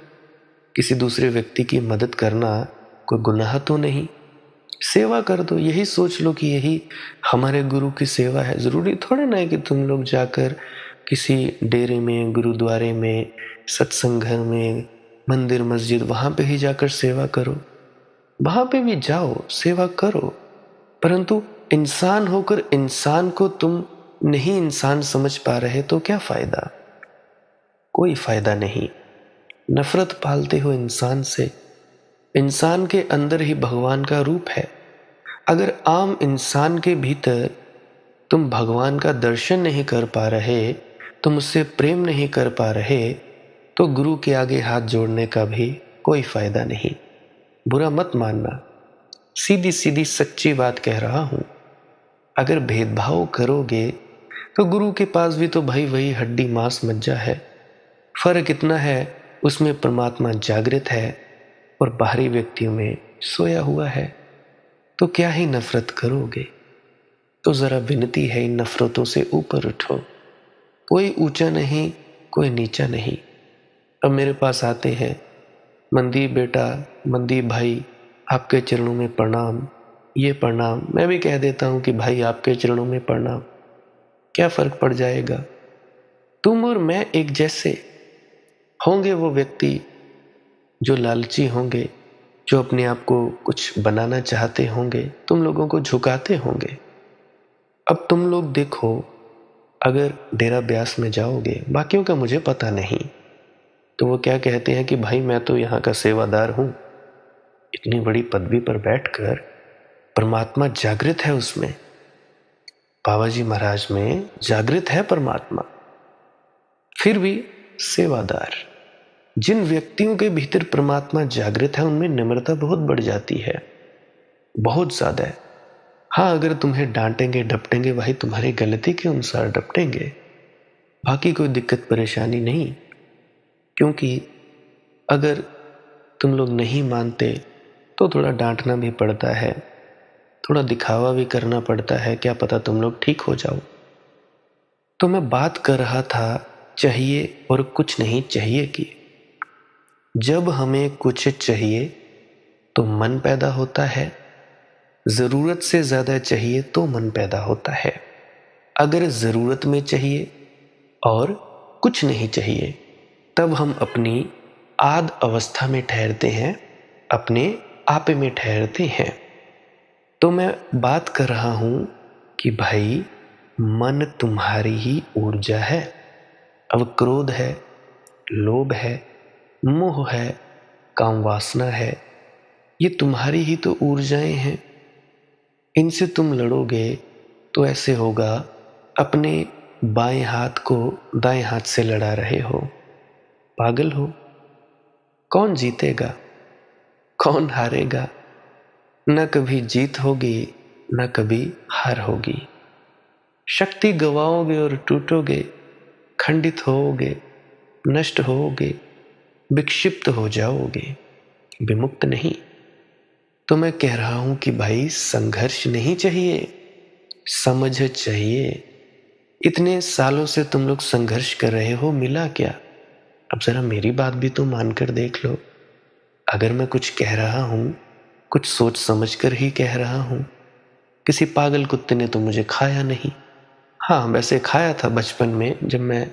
किसी दूसरे व्यक्ति की मदद करना कोई गुनाह तो नहीं। सेवा कर दो, यही सोच लो कि यही हमारे गुरु की सेवा है। जरूरी थोड़ा ना है कि तुम लोग जाकर किसी डेरे में, गुरुद्वारे में, सत्संग घर में, मंदिर मस्जिद वहां पे ही जाकर सेवा करो। वहां पे भी जाओ, सेवा करो, परंतु इंसान होकर इंसान को तुम नहीं इंसान समझ पा रहे तो क्या फायदा? कोई फायदा नहीं। नफरत पालते हो इंसान से। इंसान के अंदर ही भगवान का रूप है। अगर आम इंसान के भीतर तुम भगवान का दर्शन नहीं कर पा रहे, तुम उससे प्रेम नहीं कर पा रहे, तो गुरु के आगे हाथ जोड़ने का भी कोई फायदा नहीं। बुरा मत मानना, सीधी सीधी सच्ची बात कह रहा हूं। अगर भेदभाव करोगे तो गुरु के पास भी तो भाई वही हड्डी मांस मज्जा है। फर्क इतना है, उसमें परमात्मा जागृत है और बाहरी व्यक्तियों में सोया हुआ है। तो क्या ही नफरत करोगे? तो जरा विनती है, इन नफरतों से ऊपर उठो। कोई ऊंचा नहीं, कोई नीचा नहीं। अब मेरे पास आते हैं, मंदीप बेटा, मंदीप भाई, आपके चरणों में प्रणाम। ये प्रणाम मैं भी कह देता हूं कि भाई आपके चरणों में प्रणाम। क्या फर्क पड़ जाएगा? तुम और मैं एक जैसे होंगे। वो व्यक्ति जो लालची होंगे, जो अपने आप को कुछ बनाना चाहते होंगे, तुम लोगों को झुकाते होंगे। अब तुम लोग देखो, अगर डेरा ब्यास में जाओगे, बाकियों का मुझे पता नहीं, तो वो क्या कहते हैं कि भाई मैं तो यहाँ का सेवादार हूं। इतनी बड़ी पदवी पर बैठकर परमात्मा जागृत है उसमें। बाबा जी महाराज में जागृत है परमात्मा, फिर भी सेवादार। जिन व्यक्तियों के भीतर परमात्मा जागृत है, उनमें नम्रता बहुत बढ़ जाती है, बहुत ज्यादा है। हाँ, अगर तुम्हें डांटेंगे डपटेंगे, भाई तुम्हारी गलती के अनुसार डपटेंगे, बाकी कोई दिक्कत परेशानी नहीं। क्योंकि अगर तुम लोग नहीं मानते तो थोड़ा डांटना भी पड़ता है, थोड़ा दिखावा भी करना पड़ता है, क्या पता तुम लोग ठीक हो जाओ। तो मैं बात कर रहा था चाहिए और कुछ नहीं चाहिए की। जब हमें कुछ चाहिए तो मन पैदा होता है, जरूरत से ज्यादा चाहिए तो मन पैदा होता है। अगर जरूरत में चाहिए और कुछ नहीं चाहिए, तब हम अपनी आद अवस्था में ठहरते हैं, अपने आपे में ठहरते हैं। तो मैं बात कर रहा हूं कि भाई मन तुम्हारी ही ऊर्जा है। अब क्रोध है, लोभ है, मोह है, काम वासना है, ये तुम्हारी ही तो ऊर्जाएं हैं। इनसे तुम लड़ोगे तो ऐसे होगा, अपने बाएं हाथ को दाएं हाथ से लड़ा रहे हो। पागल हो। कौन जीतेगा, कौन हारेगा? न कभी जीत होगी, न कभी हार होगी। शक्ति गवाओगे और टूटोगे, खंडित होोगे, नष्ट होोगे, विक्षिप्त हो जाओगे, विमुक्त नहीं। तो मैं कह रहा हूं कि भाई संघर्ष नहीं चाहिए, समझ चाहिए। इतने सालों से तुम लोग संघर्ष कर रहे हो, मिला क्या? अब ज़रा मेरी बात भी तो मानकर देख लो। अगर मैं कुछ कह रहा हूँ, कुछ सोच समझ कर ही कह रहा हूँ। किसी पागल कुत्ते ने तो मुझे खाया नहीं। हाँ, वैसे खाया था बचपन में, जब मैं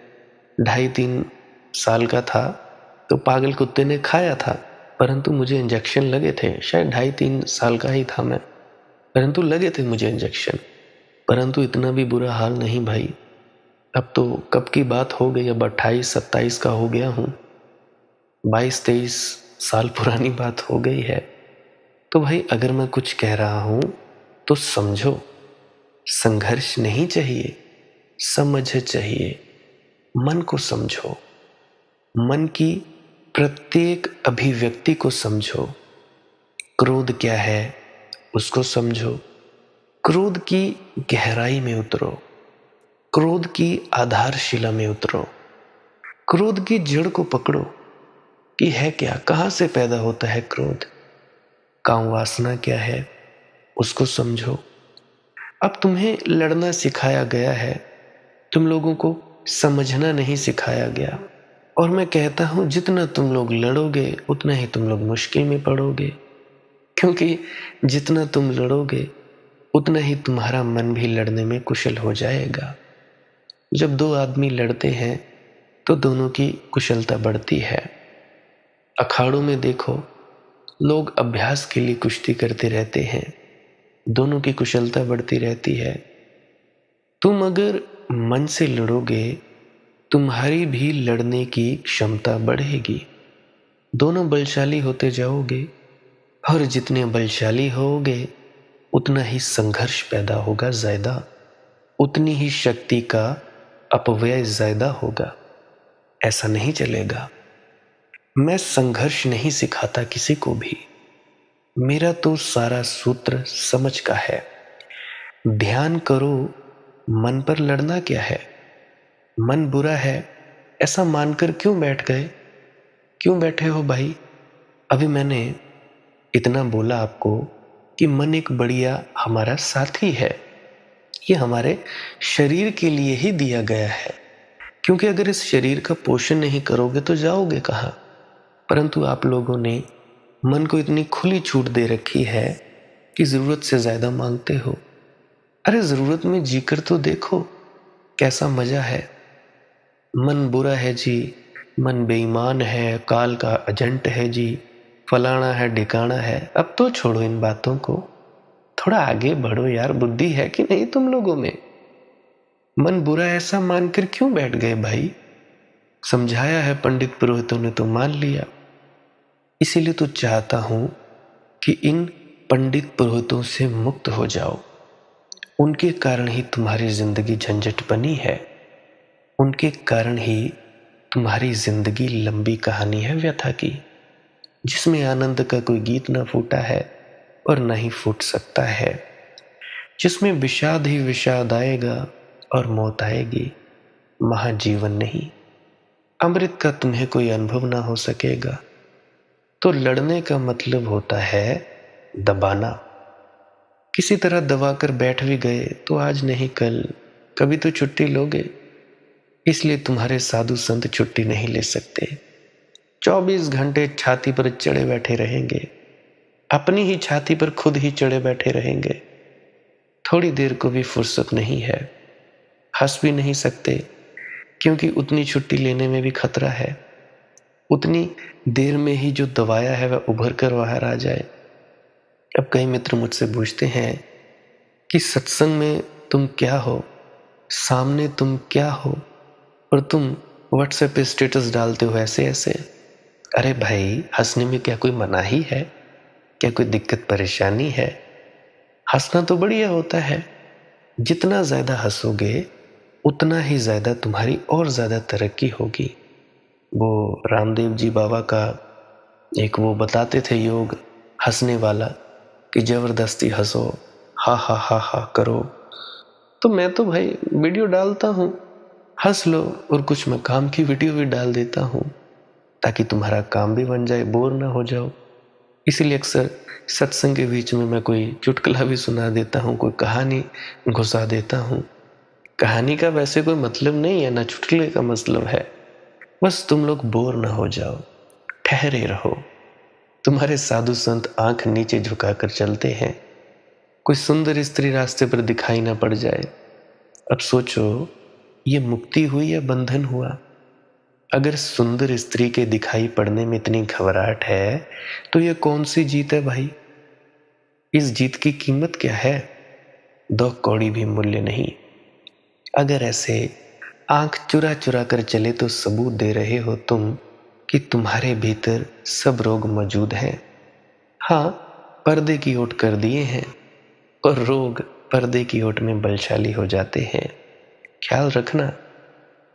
2.5-3 साल का था, तो पागल कुत्ते ने खाया था, परंतु मुझे इंजेक्शन लगे थे। शायद 2.5-3 साल का ही था मैं, परंतु लगे थे मुझे इंजेक्शन। परंतु इतना भी बुरा हाल नहीं भाई। अब तो कब की बात हो गई, अब 28-27 का हो गया हूँ। 22-23 साल पुरानी बात हो गई है। तो भाई अगर मैं कुछ कह रहा हूँ तो समझो, संघर्ष नहीं चाहिए, समझ चाहिए। मन को समझो, मन की प्रत्येक अभिव्यक्ति को समझो। क्रोध क्या है उसको समझो, क्रोध की गहराई में उतरो, क्रोध की आधारशिला में उतरो, क्रोध की जड़ को पकड़ो कि है क्या, कहाँ से पैदा होता है क्रोध, काम वासना क्या है उसको समझो। अब तुम्हें लड़ना सिखाया गया है, तुम लोगों को समझना नहीं सिखाया गया। और मैं कहता हूं जितना तुम लोग लड़ोगे उतना ही तुम लोग मुश्किल में पड़ोगे, क्योंकि जितना तुम लड़ोगे उतना ही तुम्हारा मन भी लड़ने में कुशल हो जाएगा। जब दो आदमी लड़ते हैं तो दोनों की कुशलता बढ़ती है। अखाड़ों में देखो, लोग अभ्यास के लिए कुश्ती करते रहते हैं, दोनों की कुशलता बढ़ती रहती है। तुम अगर मन से लड़ोगे, तुम्हारी भी लड़ने की क्षमता बढ़ेगी, दोनों बलशाली होते जाओगे। और जितने बलशाली होगे उतना ही संघर्ष पैदा होगा ज्यादा, उतनी ही शक्ति का अपव्यय ज्यादा होगा। ऐसा नहीं चलेगा। मैं संघर्ष नहीं सिखाता किसी को भी, मेरा तो सारा सूत्र समझ का है। ध्यान करो, मन पर लड़ना क्या है। मन बुरा है ऐसा मानकर क्यों बैठ गए, क्यों बैठे हो भाई। अभी मैंने इतना बोला आपको कि मन एक बढ़िया हमारा साथी है, ये हमारे शरीर के लिए ही दिया गया है, क्योंकि अगर इस शरीर का पोषण नहीं करोगे तो जाओगे कहाँ। परंतु आप लोगों ने मन को इतनी खुली छूट दे रखी है कि जरूरत से ज्यादा मांगते हो। अरे जरूरत में जीकर तो देखो कैसा मजा है। मन बुरा है जी, मन बेईमान है, काल का एजेंट है जी, फलाना है ढिकाना है। अब तो छोड़ो इन बातों को, थोड़ा आगे बढ़ो यार। बुद्धि है कि नहीं तुम लोगों में। मन बुरा ऐसा मानकर क्यों बैठ गए भाई। समझाया है पंडित पुरोहितों ने तो मान लिया। इसीलिए तो चाहता हूं कि इन पंडित पुरोहितों से मुक्त हो जाओ। उनके कारण ही तुम्हारी जिंदगी झंझट बनी है, उनके कारण ही तुम्हारी जिंदगी लंबी कहानी है व्यथा की, जिसमें आनंद का कोई गीत ना फूटा है और न ही फूट सकता है, जिसमें विषाद ही विषाद आएगा और मौत आएगी, महाजीवन नहीं। अमृत का तुम्हें कोई अनुभव ना हो सकेगा। तो लड़ने का मतलब होता है दबाना। किसी तरह दबाकर बैठ भी गए तो आज नहीं कल कभी तो छुट्टी लोगे। इसलिए तुम्हारे साधु संत छुट्टी नहीं ले सकते, 24 घंटे छाती पर चढ़े बैठे रहेंगे, अपनी ही छाती पर खुद ही चढ़े बैठे रहेंगे। थोड़ी देर को भी फुर्सत नहीं है, हंस भी नहीं सकते, क्योंकि उतनी छुट्टी लेने में भी खतरा है। उतनी देर में ही जो दबाया है वह उभर कर बाहर आ जाए। अब कई मित्र मुझसे पूछते हैं कि सत्संग में तुम क्या हो, सामने तुम क्या हो, और तुम व्हाट्सएप पे स्टेटस डालते हो ऐसे ऐसे। अरे भाई, हंसने में क्या कोई मनाही है, क्या कोई दिक्कत परेशानी है। हंसना तो बढ़िया होता है, जितना ज्यादा हंसोगे उतना ही ज्यादा तुम्हारी और ज्यादा तरक्की होगी। वो रामदेव जी बाबा का एक वो बताते थे योग हंसने वाला, कि जबरदस्ती हंसो, हा हा हा हा करो। तो मैं तो भाई वीडियो डालता हूँ, हंस लो, और कुछ मैं काम की वीडियो भी डाल देता हूँ ताकि तुम्हारा काम भी बन जाए, बोर ना हो जाओ। इसीलिए अक्सर सत्संग के बीच में मैं कोई चुटकुला भी सुना देता हूँ, कोई कहानी घुसा देता हूँ। कहानी का वैसे कोई मतलब नहीं है, ना चुटकुले का मतलब है, बस तुम लोग बोर ना हो जाओ, ठहरे रहो। तुम्हारे साधु संत आंख नीचे झुकाकर चलते हैं, कोई सुंदर स्त्री रास्ते पर दिखाई ना पड़ जाए। अब सोचो, ये मुक्ति हुई या बंधन हुआ? अगर सुंदर स्त्री के दिखाई पड़ने में इतनी घबराहट है, तो ये कौन सी जीत है भाई? इस जीत की कीमत क्या है? 2 कौड़ी भी मूल्य नहीं। अगर ऐसे आंख चुरा चुरा कर चले तो सबूत दे रहे हो तुम कि तुम्हारे भीतर सब रोग मौजूद हैं। हाँ, पर्दे की ओट कर दिए हैं और रोग पर्दे की ओट में बलशाली हो जाते हैं। ख्याल रखना,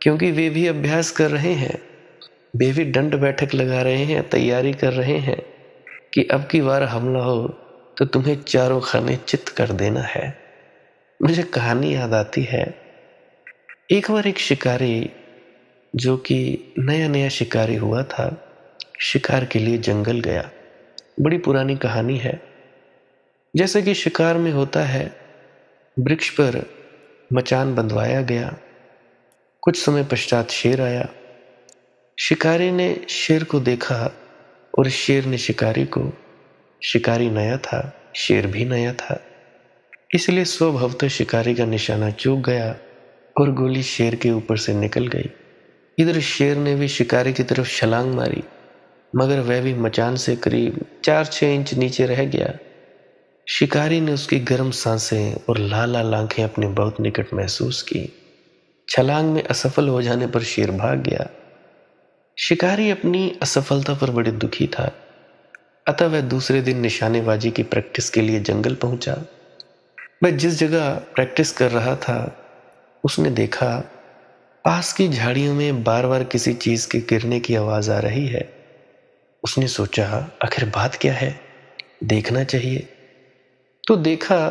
क्योंकि वे भी अभ्यास कर रहे हैं, वे भी दंड बैठक लगा रहे हैं, तैयारी कर रहे हैं कि अब की बार हमला हो तो तुम्हें चारों खाने चित कर देना है। मुझे कहानी याद आती है। एक बार एक शिकारी, जो कि नया नया शिकारी हुआ था, शिकार के लिए जंगल गया। बड़ी पुरानी कहानी है। जैसे कि शिकार में होता है, वृक्ष पर मचान बंधवाया गया। कुछ समय पश्चात शेर आया। शिकारी ने शेर को देखा और शेर ने शिकारी को। शिकारी नया था, शेर भी नया था, इसलिए स्वभावतः शिकारी का निशाना चूक गया और गोली शेर के ऊपर से निकल गई। इधर शेर ने भी शिकारी की तरफ छलांग मारी, मगर वह भी मचान से करीब 4-6 इंच नीचे रह गया। शिकारी ने उसकी गर्म सांसें और लाल लाल आंखें अपने बहुत निकट महसूस की। छलांग में असफल हो जाने पर शेर भाग गया। शिकारी अपनी असफलता पर बड़े दुखी था, अतः वह दूसरे दिन निशानेबाजी की प्रैक्टिस के लिए जंगल पहुंचा। वह जिस जगह प्रैक्टिस कर रहा था, उसने देखा पास की झाड़ियों में बार बार किसी चीज के गिरने की आवाज आ रही है। उसने सोचा, आखिर बात क्या है, देखना चाहिए। तो देखा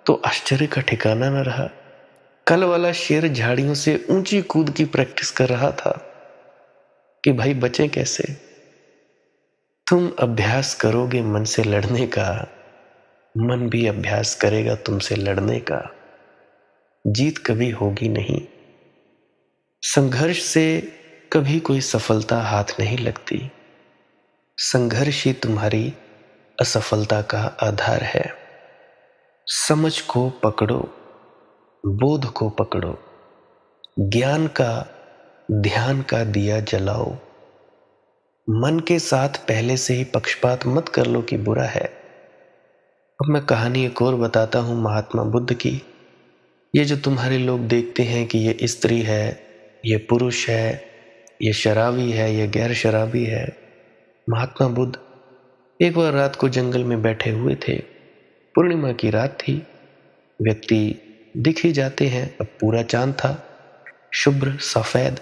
तो आश्चर्य का ठिकाना न रहा। कल वाला शेर झाड़ियों से ऊंची कूद की प्रैक्टिस कर रहा था कि भाई बचे कैसे। तुम अभ्यास करोगे मन से लड़ने का, मन भी अभ्यास करेगा तुमसे लड़ने का। जीत कभी होगी नहीं। संघर्ष से कभी कोई सफलता हाथ नहीं लगती। संघर्ष ही तुम्हारी असफलता का आधार है। समझ को पकड़ो, बोध को पकड़ो, ज्ञान का ध्यान का दिया जलाओ। मन के साथ पहले से ही पक्षपात मत कर लो कि बुरा है। अब मैं कहानी एक और बताता हूं महात्मा बुद्ध की। ये जो तुम्हारे लोग देखते हैं कि ये स्त्री है, ये पुरुष है, ये शराबी है, ये गैर शराबी है, महात्मा बुद्ध एक बार रात को जंगल में बैठे हुए थे। पूर्णिमा की रात थी। व्यक्ति दिख ही जाते हैं। अब पूरा चांद था, शुभ्र सफेद,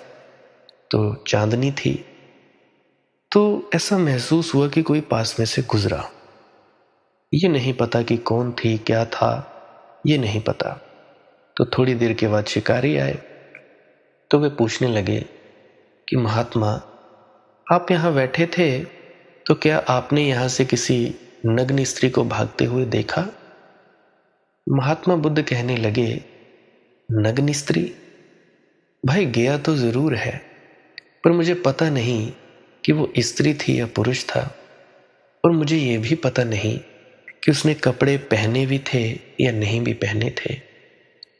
तो चांदनी थी। तो ऐसा महसूस हुआ कि कोई पास में से गुजरा। ये नहीं पता कि कौन थी, क्या था, ये नहीं पता। तो थोड़ी देर के बाद शिकारी आए। तो वे पूछने लगे कि महात्मा, आप यहाँ बैठे थे, तो क्या आपने यहाँ से किसी नग्न स्त्री को भागते हुए देखा? महात्मा बुद्ध कहने लगे, नग्न स्त्री? भाई गया तो जरूर है, पर मुझे पता नहीं कि वो स्त्री थी या पुरुष था, और मुझे ये भी पता नहीं कि उसने कपड़े पहने भी थे या नहीं भी पहने थे।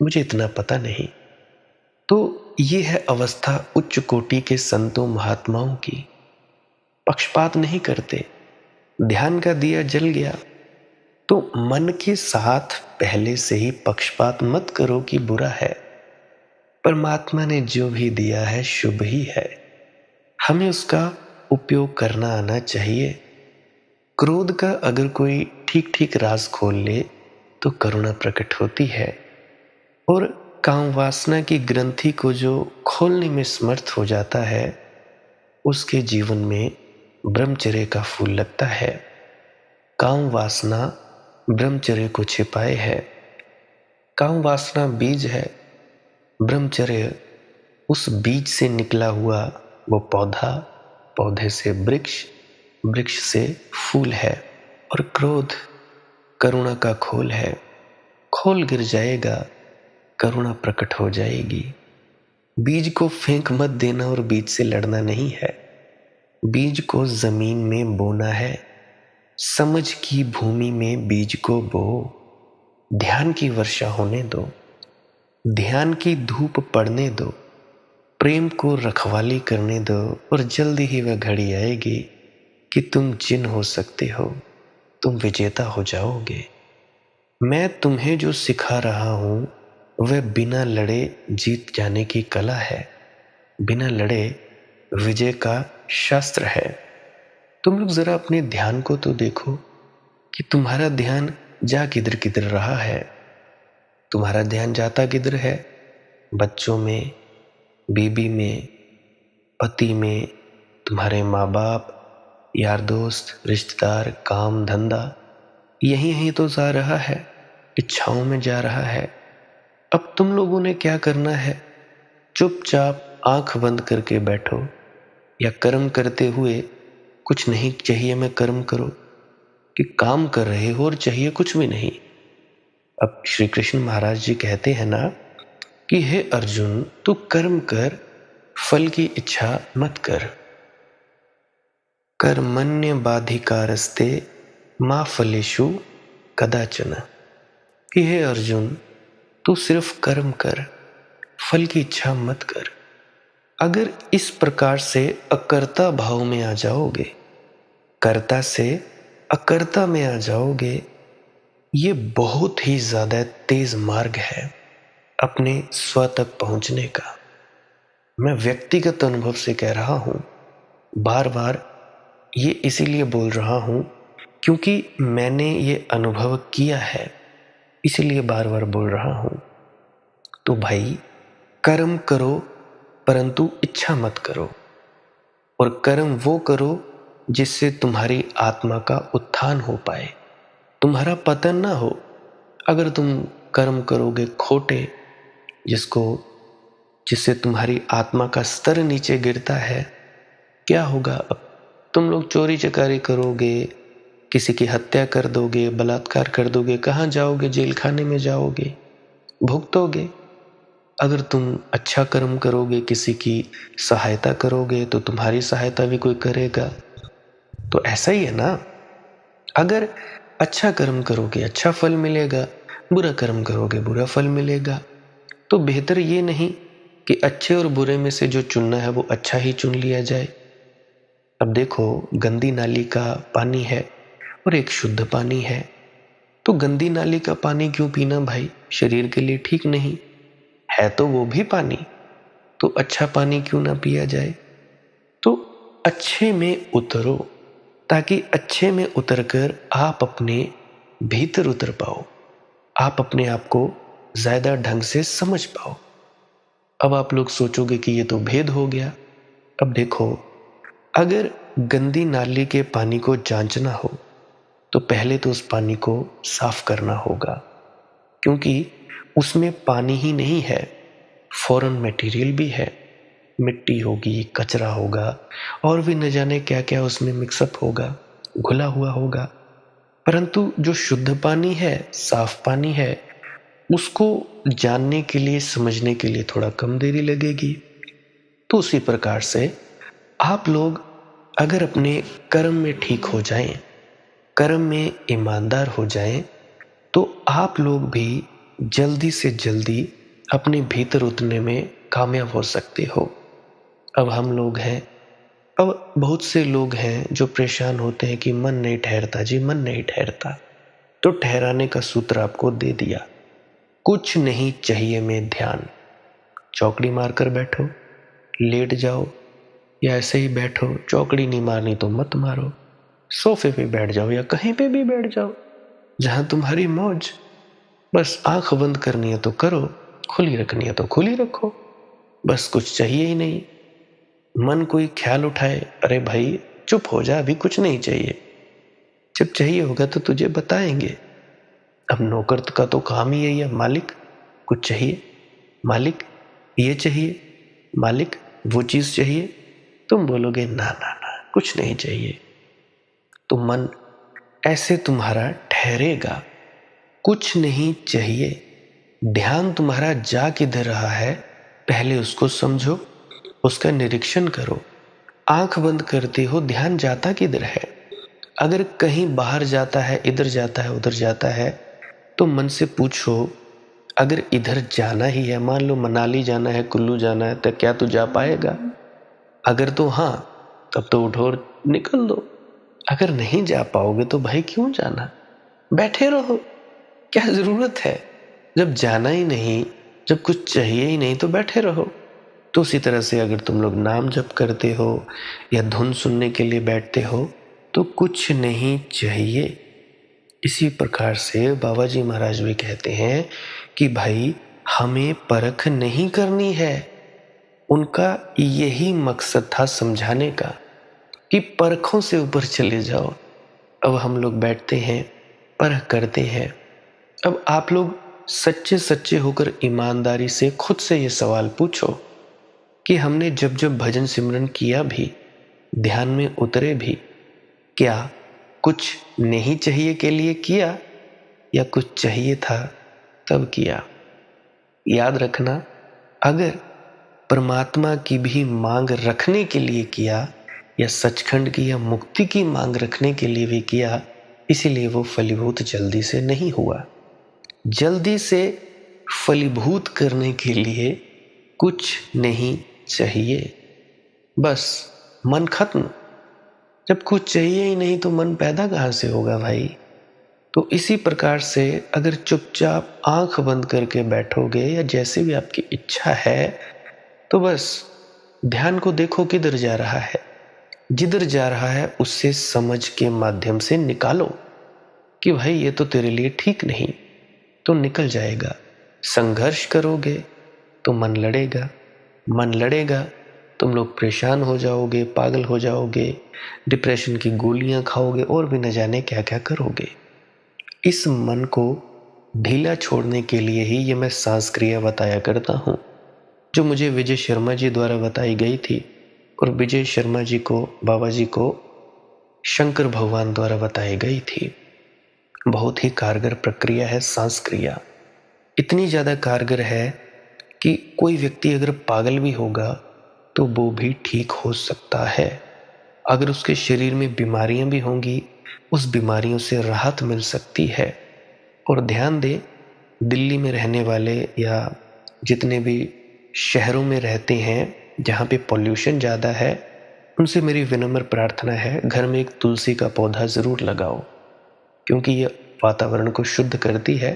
मुझे इतना पता नहीं। तो ये है अवस्था उच्च कोटि के संतों महात्माओं की। पक्षपात नहीं करते। ध्यान का दिया जल गया तो मन के साथ पहले से ही पक्षपात मत करो कि बुरा है। परमात्मा ने जो भी दिया है शुभ ही है, हमें उसका उपयोग करना आना चाहिए। क्रोध का अगर कोई ठीक ठीक राज खोल ले तो करुणा प्रकट होती है, और काम वासना की ग्रंथि को जो खोलने में समर्थ हो जाता है, उसके जीवन में ब्रह्मचर्य का फूल लगता है। काम वासना ब्रह्मचर्य को छिपाए है। काम वासना बीज है, ब्रह्मचर्य उस बीज से निकला हुआ वो पौधा, पौधे से वृक्ष, वृक्ष से फूल है। और क्रोध करुणा का खोल है। खोल गिर जाएगा, करुणा प्रकट हो जाएगी। बीज को फेंक मत देना और बीज से लड़ना नहीं है। बीज को जमीन में बोना है। समझ की भूमि में बीज को बो। ध्यान की वर्षा होने दो। ध्यान की धूप पड़ने दो। प्रेम को रखवाली करने दो और जल्दी ही वह घड़ी आएगी कि तुम जिन हो सकते हो, तुम विजेता हो जाओगे। मैं तुम्हें जो सिखा रहा हूं वह बिना लड़े जीत जाने की कला है। बिना लड़े विजय का शास्त्र है। तुम लोग जरा अपने ध्यान को तो देखो कि तुम्हारा ध्यान जा किधर किधर रहा है। तुम्हारा ध्यान जाता किधर है? बच्चों में, बीबी में, पति में, तुम्हारे माँ बाप, यार दोस्त, रिश्तेदार, काम धंधा, यहीं यहीं तो जा रहा है, इच्छाओं में जा रहा है। अब तुम लोगों ने क्या करना है? चुपचाप आंख बंद करके बैठो या कर्म करते हुए कुछ नहीं चाहिए मैं कर्म करो कि काम कर रहे हो और चाहिए कुछ भी नहीं। अब श्री कृष्ण महाराज जी कहते हैं ना कि हे अर्जुन, तू कर्म कर, फल की इच्छा मत कर। कर्मण्य बाधिकारस्ते मा फलेषु कदाचन। कि हे अर्जुन, तू सिर्फ कर्म कर, फल की इच्छा मत कर। अगर इस प्रकार से अकर्ता भाव में आ जाओगे, कर्ता से अकर्ता में आ जाओगे, ये बहुत ही ज्यादा तेज मार्ग है अपने स्व तक पहुंचने का। मैं व्यक्तिगत अनुभव से कह रहा हूं, बार बार ये इसीलिए बोल रहा हूं क्योंकि मैंने ये अनुभव किया है, इसीलिए बार बार बोल रहा हूं। तो भाई, कर्म करो परंतु इच्छा मत करो, और कर्म वो करो जिससे तुम्हारी आत्मा का उत्थान हो पाए, तुम्हारा पतन ना हो। अगर तुम कर्म करोगे खोटे, जिससे तुम्हारी आत्मा का स्तर नीचे गिरता है, क्या होगा? अब तुम लोग चोरी चकारी करोगे, किसी की हत्या कर दोगे, बलात्कार कर दोगे, कहाँ जाओगे? जेल खाने में जाओगे, भुगतोगे। अगर तुम अच्छा कर्म करोगे, किसी की सहायता करोगे, तो तुम्हारी सहायता भी कोई करेगा। तो ऐसा ही है ना। अगर अच्छा कर्म करोगे अच्छा फल मिलेगा, बुरा कर्म करोगे बुरा फल मिलेगा। तो बेहतर ये नहीं कि अच्छे और बुरे में से जो चुनना है वो अच्छा ही चुन लिया जाए। अब देखो, गंदी नाली का पानी है और एक शुद्ध पानी है, तो गंदी नाली का पानी क्यों पीना भाई? शरीर के लिए ठीक नहीं है तो वो भी पानी, तो अच्छा पानी क्यों ना पिया जाए? तो अच्छे में उतरो ताकि अच्छे में उतरकर आप अपने भीतर उतर पाओ, आप अपने आप को ज्यादा ढंग से समझ पाओ। अब आप लोग सोचोगे कि ये तो भेद हो गया। अब देखो, अगर गंदी नाली के पानी को जांचना हो तो पहले तो उस पानी को साफ करना होगा, क्योंकि उसमें पानी ही नहीं है, फॉरेन मटेरियल भी है। मिट्टी होगी, कचरा होगा, और भी न जाने क्या क्या उसमें मिक्सअप होगा, घुला हुआ होगा। परंतु जो शुद्ध पानी है, साफ पानी है, उसको जानने के लिए, समझने के लिए थोड़ा कम देरी लगेगी। तो उसी प्रकार से आप लोग अगर अपने कर्म में ठीक हो जाएं, कर्म में ईमानदार हो जाएं, तो आप लोग भी जल्दी से जल्दी अपने भीतर उतरने में कामयाब हो सकते हो। अब हम लोग हैं, अब बहुत से लोग हैं जो परेशान होते हैं कि मन नहीं ठहरता जी, मन नहीं ठहरता। तो ठहराने का सूत्र आपको दे दिया। कुछ नहीं चाहिए में ध्यान। चौकड़ी मारकर बैठो, लेट जाओ, या ऐसे ही बैठो, चौकड़ी नहीं मारनी तो मत मारो, सोफे पे बैठ जाओ या कहीं पे भी बैठ जाओ जहां तुम्हारी मौज। बस आंख बंद करनी है तो करो, खुली रखनी है तो खुली रखो, बस कुछ चाहिए ही नहीं। मन कोई ख्याल उठाए, अरे भाई चुप हो जा, अभी कुछ नहीं चाहिए, जब चाहिए होगा तो तुझे बताएंगे। अब नौकर का तो काम ही यही है, मालिक कुछ चाहिए, मालिक ये चाहिए, मालिक वो चीज चाहिए। तुम बोलोगे ना ना ना कुछ नहीं चाहिए, तो मन ऐसे तुम्हारा ठहरेगा। कुछ नहीं चाहिए, ध्यान तुम्हारा जा किधर रहा है? पहले उसको समझो, उसका निरीक्षण करो। आंख बंद करते हो, ध्यान जाता किधर है? अगर कहीं बाहर जाता है, इधर जाता है, उधर जाता है, तो मन से पूछो, अगर इधर जाना ही है, मान लो मनाली जाना है, कुल्लू जाना है, तो क्या तू जा पाएगा? अगर तो हाँ, तब तो उठो और निकल दो। अगर नहीं जा पाओगे तो भाई क्यों जाना? बैठे रहो, क्या जरूरत है? जब जाना ही नहीं, जब कुछ चाहिए ही नहीं, तो बैठे रहो। तो उसी तरह से अगर तुम लोग नाम जप करते हो या धुन सुनने के लिए बैठते हो, तो कुछ नहीं चाहिए। इसी प्रकार से बाबा जी महाराज भी कहते हैं कि भाई हमें परख नहीं करनी है। उनका यही मकसद था समझाने का कि परखों से ऊपर चले जाओ। अब हम लोग बैठते हैं, परख करते हैं। अब आप लोग सच्चे सच्चे होकर ईमानदारी से खुद से ये सवाल पूछो कि हमने जब जब भजन सिमरन किया भी, ध्यान में उतरे भी, क्या कुछ नहीं चाहिए के लिए किया या कुछ चाहिए था तब किया? याद रखना, अगर परमात्मा की भी मांग रखने के लिए किया या सचखंड की या मुक्ति की मांग रखने के लिए भी किया, इसीलिए वो फलीभूत जल्दी से नहीं हुआ। जल्दी से फलीभूत करने के लिए कुछ नहीं चाहिए, बस मन खत्म। जब कुछ चाहिए ही नहीं तो मन पैदा कहाँ से होगा भाई? तो इसी प्रकार से अगर चुपचाप आंख बंद करके बैठोगे या जैसे भी आपकी इच्छा है, तो बस ध्यान को देखो किधर जा रहा है। जिधर जा रहा है उससे समझ के माध्यम से निकालो कि भाई ये तो तेरे लिए ठीक नहीं, तो निकल जाएगा। संघर्ष करोगे तो मन लड़ेगा, मन लड़ेगा, तुम लोग परेशान हो जाओगे, पागल हो जाओगे, डिप्रेशन की गोलियां खाओगे और भी न जाने क्या क्या करोगे। इस मन को ढीला छोड़ने के लिए ही ये मैं सांस क्रिया बताया करता हूँ, जो मुझे विजय शर्मा जी द्वारा बताई गई थी। और विजय शर्मा जी को, बाबा जी को शंकर भगवान द्वारा बताई गई थी। बहुत ही कारगर प्रक्रिया है सांस क्रिया। इतनी ज़्यादा कारगर है कि कोई व्यक्ति अगर पागल भी होगा तो वो भी ठीक हो सकता है। अगर उसके शरीर में बीमारियां भी होंगी, उस बीमारियों से राहत मिल सकती है। और ध्यान दें, दिल्ली में रहने वाले या जितने भी शहरों में रहते हैं जहाँ पे पॉल्यूशन ज़्यादा है, उनसे मेरी विनम्र प्रार्थना है, घर में एक तुलसी का पौधा ज़रूर लगाओ, क्योंकि ये वातावरण को शुद्ध करती है,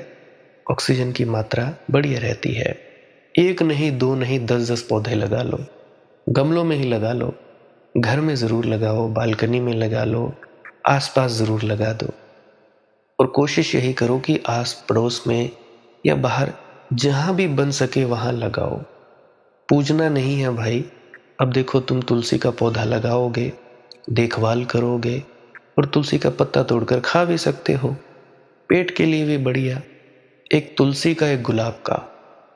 ऑक्सीजन की मात्रा बढ़िया रहती है। एक नहीं, दो नहीं, 10-10 पौधे लगा लो, गमलों में ही लगा लो, घर में ज़रूर लगाओ, बालकनी में लगा लो, आसपास ज़रूर लगा दो। और कोशिश यही करो कि आस पड़ोस में या बाहर जहाँ भी बन सके वहाँ लगाओ। पूजना नहीं है भाई। अब देखो, तुम तुलसी का पौधा लगाओगे, देखभाल करोगे और तुलसी का पत्ता तोड़कर खा भी सकते हो, पेट के लिए भी बढ़िया। एक तुलसी का, एक गुलाब का।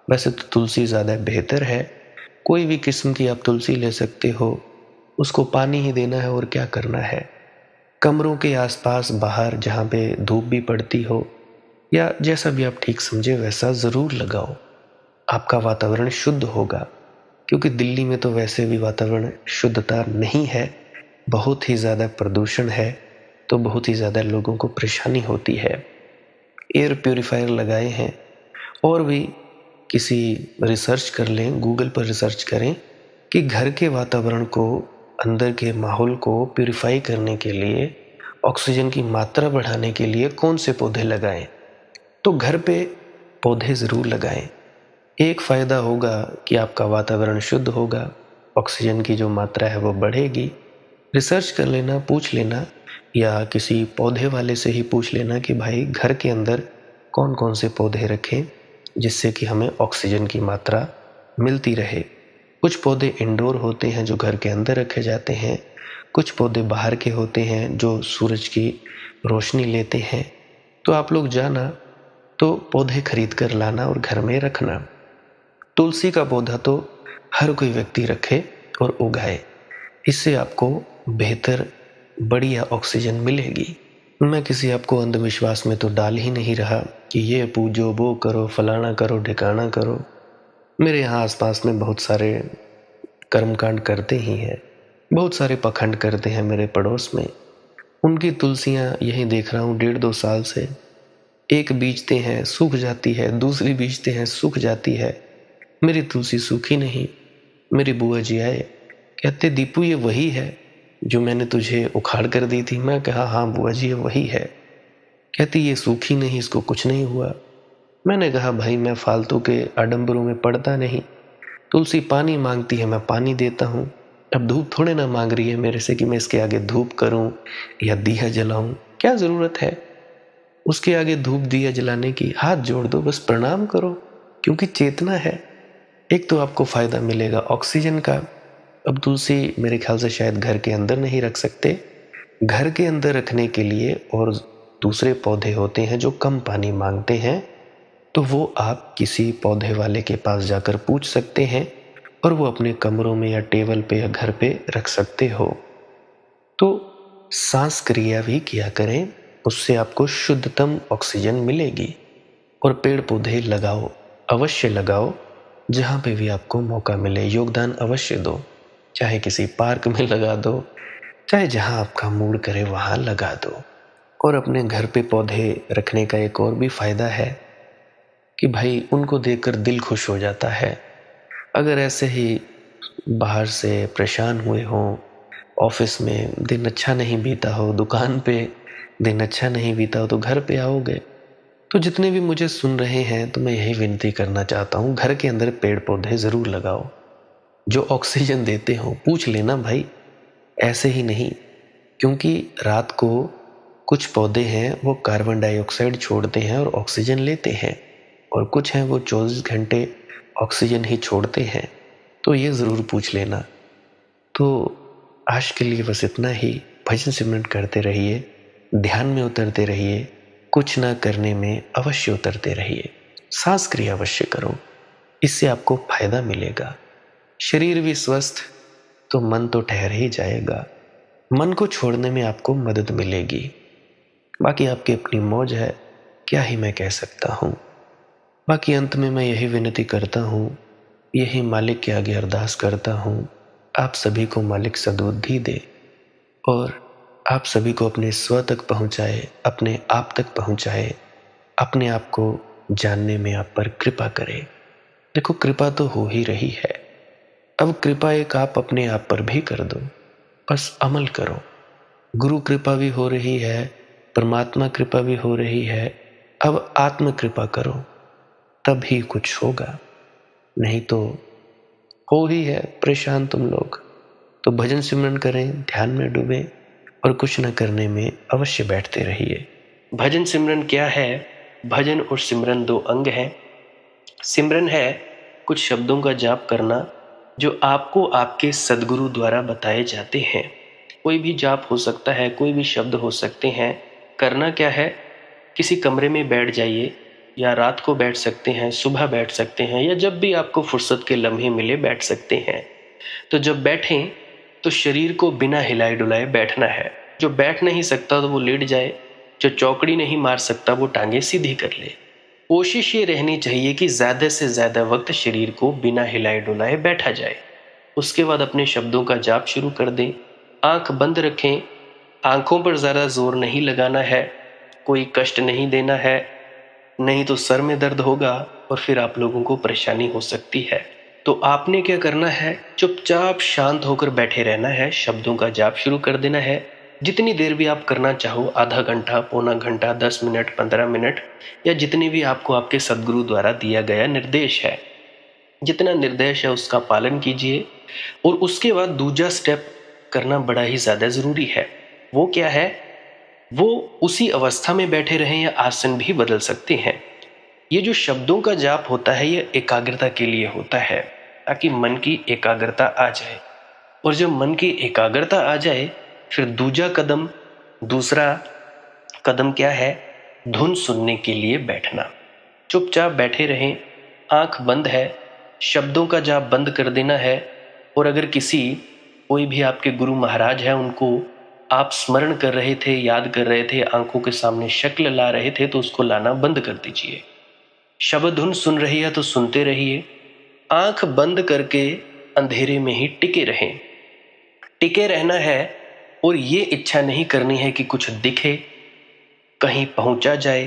वैसे तो तुलसी ज़्यादा बेहतर है, कोई भी किस्म की आप तुलसी ले सकते हो, उसको पानी ही देना है और क्या करना है। कमरों के आसपास, बाहर जहाँ पे धूप भी पड़ती हो या जैसा भी आप ठीक समझे वैसा ज़रूर लगाओ। आपका वातावरण शुद्ध होगा, क्योंकि दिल्ली में तो वैसे भी वातावरण शुद्धता नहीं है, बहुत ही ज़्यादा प्रदूषण है, तो बहुत ही ज़्यादा लोगों को परेशानी होती है। एयर प्यूरिफायर लगाए हैं। और भी किसी रिसर्च कर लें, गूगल पर रिसर्च करें कि घर के वातावरण को, अंदर के माहौल को प्यूरिफाई करने के लिए, ऑक्सीजन की मात्रा बढ़ाने के लिए कौन से पौधे लगाएं। तो घर पे पौधे ज़रूर लगाएं। एक फ़ायदा होगा कि आपका वातावरण शुद्ध होगा, ऑक्सीजन की जो मात्रा है वो बढ़ेगी। रिसर्च कर लेना, पूछ लेना, या किसी पौधे वाले से ही पूछ लेना कि भाई घर के अंदर कौन कौन से पौधे रखें जिससे कि हमें ऑक्सीजन की मात्रा मिलती रहे। कुछ पौधे इंडोर होते हैं जो घर के अंदर रखे जाते हैं, कुछ पौधे बाहर के होते हैं जो सूरज की रोशनी लेते हैं। तो आप लोग जाना तो पौधे खरीद कर लाना और घर में रखना। तुलसी का पौधा तो हर कोई व्यक्ति रखे और उगाए, इससे आपको बेहतर बढ़िया ऑक्सीजन मिलेगी। मैं किसी आपको अंधविश्वास में तो डाल ही नहीं रहा कि ये पूजो, वो करो, फलाना करो, ढिकाना करो। मेरे यहाँ आसपास में बहुत सारे कर्मकांड करते ही हैं, बहुत सारे पखंड करते हैं मेरे पड़ोस में। उनकी तुलसियाँ यहीं देख रहा हूँ 1.5-2 साल से। एक बीजते हैं सूख जाती है, दूसरी बीजते हैं सूख जाती है। मेरी तुलसी सूखी नहीं। मेरी बुआ जी आए, कहते दीपू ये वही है जो मैंने तुझे उखाड़ कर दी थी। मैं कहा हाँ बुआ जी ये वही है। कहती ये सूखी नहीं, इसको कुछ नहीं हुआ। मैंने कहा भाई मैं फालतू के आडंबरों में पड़ता नहीं। तुलसी पानी मांगती है, मैं पानी देता हूँ। अब धूप थोड़े ना मांग रही है मेरे से कि मैं इसके आगे धूप करूँ या दिया जलाऊं। क्या जरूरत है उसके आगे धूप दिया जलाने की? हाथ जोड़ दो, बस प्रणाम करो, क्योंकि चेतना है। एक तो आपको फायदा मिलेगा ऑक्सीजन का। अब तुलसी मेरे ख्याल से शायद घर के अंदर नहीं रख सकते। घर के अंदर रखने के लिए और दूसरे पौधे होते हैं जो कम पानी मांगते हैं, तो वो आप किसी पौधे वाले के पास जाकर पूछ सकते हैं और वो अपने कमरों में या टेबल पे या घर पे रख सकते हो। तो सांस क्रिया भी किया करें, उससे आपको शुद्धतम ऑक्सीजन मिलेगी। और पेड़ पौधे लगाओ, अवश्य लगाओ, जहाँ पे भी आपको मौका मिले योगदान अवश्य दो। चाहे किसी पार्क में लगा दो, चाहे जहाँ आपका मूड करे वहाँ लगा दो। और अपने घर पे पौधे रखने का एक और भी फायदा है कि भाई उनको देखकर दिल खुश हो जाता है। अगर ऐसे ही बाहर से परेशान हुए हो, ऑफिस में दिन अच्छा नहीं बीता हो, दुकान पे दिन अच्छा नहीं बीता हो, तो घर पे आओगे। तो जितने भी मुझे सुन रहे हैं तो मैं यही विनती करना चाहता हूँ, घर के अंदर पेड़ पौधे ज़रूर लगाओ जो ऑक्सीजन देते हो। पूछ लेना भाई, ऐसे ही नहीं, क्योंकि रात को कुछ पौधे हैं वो कार्बन डाइऑक्साइड छोड़ते हैं और ऑक्सीजन लेते हैं, और कुछ हैं वो 24 घंटे ऑक्सीजन ही छोड़ते हैं। तो ये ज़रूर पूछ लेना। तो आज के लिए बस इतना ही। भजन सिमरन करते रहिए, ध्यान में उतरते रहिए, कुछ ना करने में अवश्य उतरते रहिए। सांस क्रिया अवश्य करो, इससे आपको फायदा मिलेगा। शरीर भी स्वस्थ तो मन तो ठहर ही जाएगा। मन को छोड़ने में आपको मदद मिलेगी। बाकी आपकी अपनी मौज है, क्या ही मैं कह सकता हूँ। बाकी अंत में मैं यही विनती करता हूँ, यही मालिक के आगे अरदास करता हूँ, आप सभी को मालिक सद्बुद्धि दे और आप सभी को अपने स्व तक पहुँचाए, अपने आप तक पहुँचाए, अपने आप को जानने में आप पर कृपा करे। देखो कृपा तो हो ही रही है, अब कृपा एक आप अपने आप पर भी कर दो, बस अमल करो। गुरु कृपा भी हो रही है, परमात्मा कृपा भी हो रही है, अब आत्म कृपा करो, तब ही कुछ होगा। नहीं तो हो ही है परेशान तुम लोग। तो भजन सिमरन करें, ध्यान में डूबें और कुछ न करने में अवश्य बैठते रहिए। भजन सिमरन क्या है? भजन और सिमरन दो अंग हैं। सिमरन है कुछ शब्दों का जाप करना जो आपको आपके सद्गुरु द्वारा बताए जाते हैं। कोई भी जाप हो सकता है, कोई भी शब्द हो सकते हैं। करना क्या है? किसी कमरे में बैठ जाइए, या रात को बैठ सकते हैं, सुबह बैठ सकते हैं, या जब भी आपको फुर्सत के लम्हे मिले बैठ सकते हैं। तो जब बैठें तो शरीर को बिना हिलाए डुलाए बैठना है। जो बैठ नहीं सकता तो वो लेट जाए, जो चौकड़ी नहीं मार सकता वो टांगे सीधी कर ले। कोशिश ये रहनी चाहिए कि ज़्यादा से ज़्यादा वक्त शरीर को बिना हिलाए डुलाए बैठा जाए। उसके बाद अपने शब्दों का जाप शुरू कर दें। आंख बंद रखें, आंखों पर ज़्यादा जोर नहीं लगाना है, कोई कष्ट नहीं देना है, नहीं तो सर में दर्द होगा और फिर आप लोगों को परेशानी हो सकती है। तो आपने क्या करना है? चुपचाप शांत होकर बैठे रहना है, शब्दों का जाप शुरू कर देना है। जितनी देर भी आप करना चाहो, आधा घंटा, पौना घंटा, 10 मिनट, 15 मिनट, या जितनी भी आपको आपके सद्गुरु द्वारा दिया गया निर्देश है, जितना निर्देश है उसका पालन कीजिए। और उसके बाद दूसरा स्टेप करना बड़ा ही ज़्यादा ज़रूरी है। वो क्या है? वो उसी अवस्था में बैठे रहें या आसन भी बदल सकते हैं। ये जो शब्दों का जाप होता है ये एकाग्रता के लिए होता है, ताकि मन की एकाग्रता आ जाए। और जब मन की एकाग्रता आ जाए फिर दूसरा कदम क्या है? धुन सुनने के लिए बैठना। चुपचाप बैठे रहें, आंख बंद है, शब्दों का जाप बंद कर देना है। और अगर कोई भी आपके गुरु महाराज है उनको आप स्मरण कर रहे थे, याद कर रहे थे, आंखों के सामने शक्ल ला रहे थे, तो उसको लाना बंद कर दीजिए। शब्द धुन सुन रही है तो सुनते रहिए, आंख बंद करके अंधेरे में ही टिके रहें। टिके रहना है और ये इच्छा नहीं करनी है कि कुछ दिखे, कहीं पहुंचा जाए,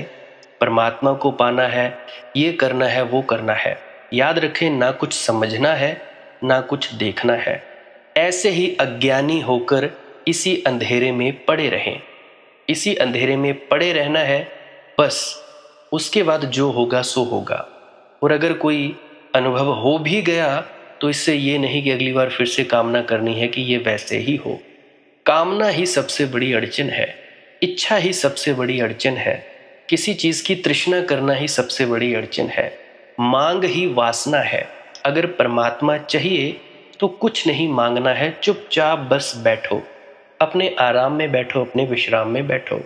परमात्मा को पाना है, ये करना है, वो करना है। याद रखें, ना कुछ समझना है, ना कुछ देखना है। ऐसे ही अज्ञानी होकर इसी अंधेरे में पड़े रहें। इसी अंधेरे में पड़े रहना है बस। उसके बाद जो होगा सो होगा। और अगर कोई अनुभव हो भी गया तो इससे ये नहीं कि अगली बार फिर से कामना करनी है कि ये वैसे ही हो। कामना ही सबसे बड़ी अड़चन है, इच्छा ही सबसे बड़ी अड़चन है, किसी चीज की तृष्णा करना ही सबसे बड़ी अड़चन है, मांग ही वासना है। अगर परमात्मा चाहिए तो कुछ नहीं मांगना है, चुपचाप बस बैठो, अपने आराम में बैठो, अपने विश्राम में बैठो।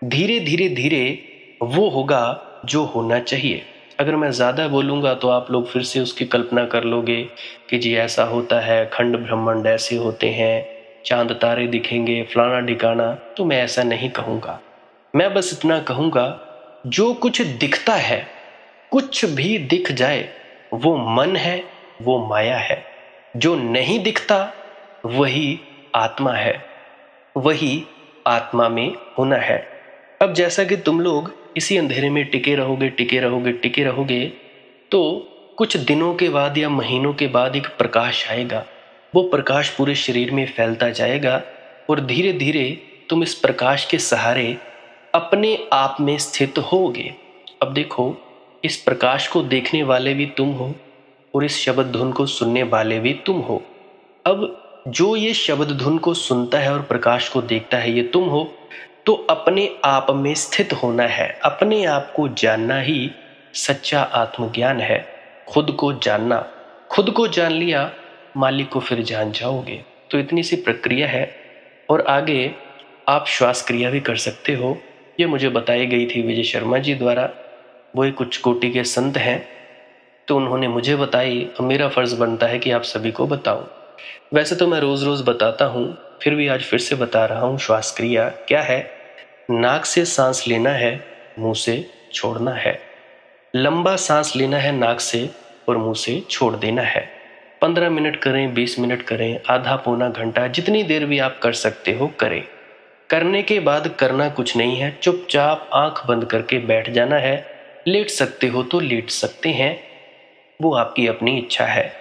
धीरे धीरे धीरे वो होगा जो होना चाहिए। अगर मैं ज़्यादा बोलूँगा तो आप लोग फिर से उसकी कल्पना कर लोगे कि जी ऐसा होता है, खंड ब्रह्मांड ऐसे होते हैं, चांद तारे दिखेंगे, फलाना ढिकाना। तो मैं ऐसा नहीं कहूँगा। मैं बस इतना कहूँगा, जो कुछ दिखता है, कुछ भी दिख जाए, वो मन है, वो माया है। जो नहीं दिखता वही आत्मा है, वही आत्मा में होना है। अब जैसा कि तुम लोग इसी अंधेरे में टिके रहोगे, टिके रहोगे, टिके रहोगे, तो कुछ दिनों के बाद या महीनों के बाद एक प्रकाश आएगा। वो प्रकाश पूरे शरीर में फैलता जाएगा और धीरे धीरे तुम इस प्रकाश के सहारे अपने आप में स्थित होगे। अब देखो, इस प्रकाश को देखने वाले भी तुम हो और इस शब्द धुन को सुनने वाले भी तुम हो। अब जो ये शब्द धुन को सुनता है और प्रकाश को देखता है, ये तुम हो। तो अपने आप में स्थित होना है, अपने आप को जानना ही सच्चा आत्मज्ञान है। खुद को जानना, खुद को जान लिया, मालिक को फिर जान जाओगे। तो इतनी सी प्रक्रिया है। और आगे आप श्वास क्रिया भी कर सकते हो। ये मुझे बताई गई थी विजय शर्मा जी द्वारा। वो एक उच्च कोटि के संत हैं, तो उन्होंने मुझे बताई और मेरा फर्ज बनता है कि आप सभी को बताऊं। वैसे तो मैं रोज रोज बताता हूं, फिर भी आज फिर से बता रहा हूं। श्वास क्रिया क्या है? नाक से सांस लेना है, मुंह से छोड़ना है। लंबा सांस लेना है नाक से और मुंह से छोड़ देना है। 15 मिनट करें, 20 मिनट करें, आधा पौना घंटा, जितनी देर भी आप कर सकते हो करें। करने के बाद करना कुछ नहीं है, चुपचाप आंख बंद करके बैठ जाना है। लेट सकते हो तो लेट सकते हैं, वो आपकी अपनी इच्छा है।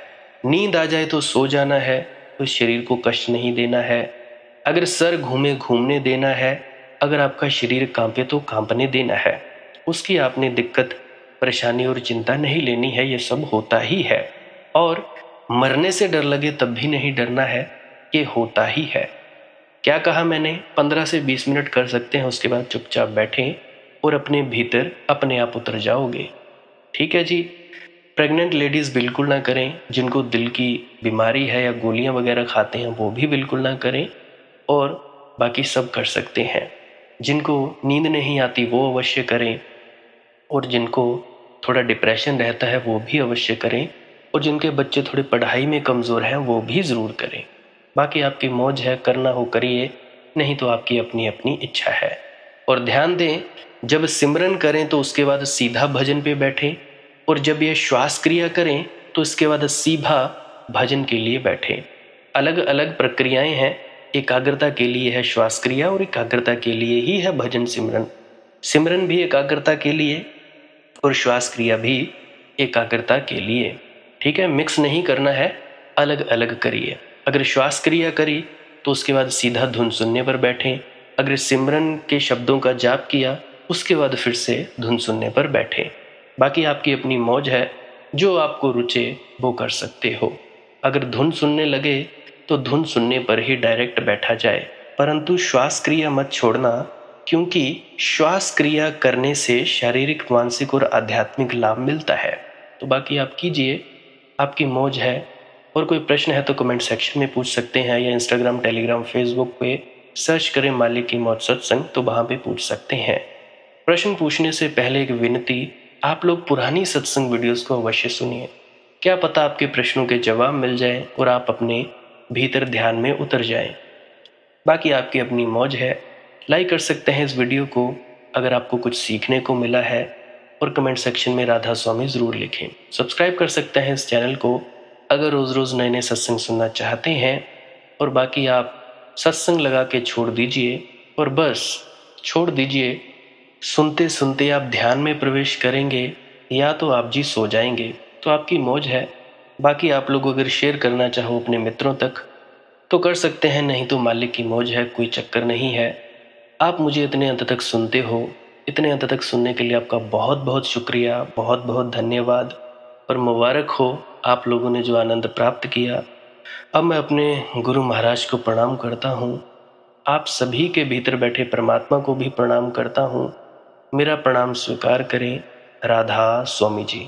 नींद आ जाए तो सो जाना है, तो शरीर को कष्ट नहीं देना है। अगर सर घूमे घूमने देना है, अगर आपका शरीर कांपे तो कांपने देना है। उसकी आपने दिक्कत, परेशानी और चिंता नहीं लेनी है, ये सब होता ही है। और मरने से डर लगे तब भी नहीं डरना है, ये होता ही है। क्या कहा मैंने? 15 से 20 मिनट कर सकते हैं, उसके बाद चुपचाप बैठें और अपने भीतर अपने आप उतर जाओगे। ठीक है जी। प्रेग्नेंट लेडीज़ बिल्कुल ना करें, जिनको दिल की बीमारी है या गोलियां वगैरह खाते हैं वो भी बिल्कुल ना करें, और बाकी सब कर सकते हैं। जिनको नींद नहीं आती वो अवश्य करें, और जिनको थोड़ा डिप्रेशन रहता है वो भी अवश्य करें, और जिनके बच्चे थोड़े पढ़ाई में कमज़ोर हैं वो भी ज़रूर करें। बाकी आपकी मौज है, करना हो करिए, नहीं तो आपकी अपनी अपनी इच्छा है। और ध्यान दें, जब सिमरन करें तो उसके बाद सीधा भजन पे बैठें, और जब ये श्वास क्रिया करें तो इसके बाद सीधा भजन के लिए बैठें। अलग अलग प्रक्रियाएं हैं। एकाग्रता के लिए है श्वास क्रिया और एकाग्रता के लिए ही है भजन सिमरन। सिमरन भी एकाग्रता के लिए और श्वास क्रिया भी एकाग्रता के लिए। ठीक है, मिक्स नहीं करना है, अलग अलग करिए। अगर श्वास क्रिया करी तो उसके बाद सीधा धुन सुनने पर बैठें। अगर सिमरन के शब्दों का जाप किया उसके बाद फिर से धुन सुनने पर बैठें। बाकी आपकी अपनी मौज है, जो आपको रुचे वो कर सकते हो। अगर धुन सुनने लगे तो धुन सुनने पर ही डायरेक्ट बैठा जाए, परंतु श्वास क्रिया मत छोड़ना, क्योंकि श्वास क्रिया करने से शारीरिक, मानसिक और आध्यात्मिक लाभ मिलता है। तो बाकी आप कीजिए, आपकी मौज है। और कोई प्रश्न है तो कमेंट सेक्शन में पूछ सकते हैं, या इंस्टाग्राम, टेलीग्राम, फेसबुक पे सर्च करें मालिक की मौज सत्संग, तो वहाँ पे पूछ सकते हैं। प्रश्न पूछने से पहले एक विनती, आप लोग पुरानी सत्संग वीडियोस को अवश्य सुनिए। क्या पता आपके प्रश्नों के जवाब मिल जाए और आप अपने भीतर ध्यान में उतर जाएं। बाकी आपकी अपनी मौज है। लाइक कर सकते हैं इस वीडियो को अगर आपको कुछ सीखने को मिला है, और कमेंट सेक्शन में राधा स्वामी ज़रूर लिखें। सब्सक्राइब कर सकते हैं इस चैनल को अगर रोज़ रोज़ नए नए सत्संग सुनना चाहते हैं। और बाकी आप सत्संग लगा के छोड़ दीजिए और बस छोड़ दीजिए। सुनते सुनते आप ध्यान में प्रवेश करेंगे या तो आप जी सो जाएंगे, तो आपकी मौज है। बाकी आप लोग अगर शेयर करना चाहो अपने मित्रों तक तो कर सकते हैं, नहीं तो मालिक की मौज है, कोई चक्कर नहीं है। आप मुझे इतने अंत तक सुनते हो, इतने अंत तक सुनने के लिए आपका बहुत बहुत शुक्रिया, बहुत बहुत धन्यवाद। और मुबारक हो आप लोगों ने जो आनंद प्राप्त किया। अब मैं अपने गुरु महाराज को प्रणाम करता हूँ। आप सभी के भीतर बैठे परमात्मा को भी प्रणाम करता हूँ। मेरा प्रणाम स्वीकार करें। राधा स्वामी जी।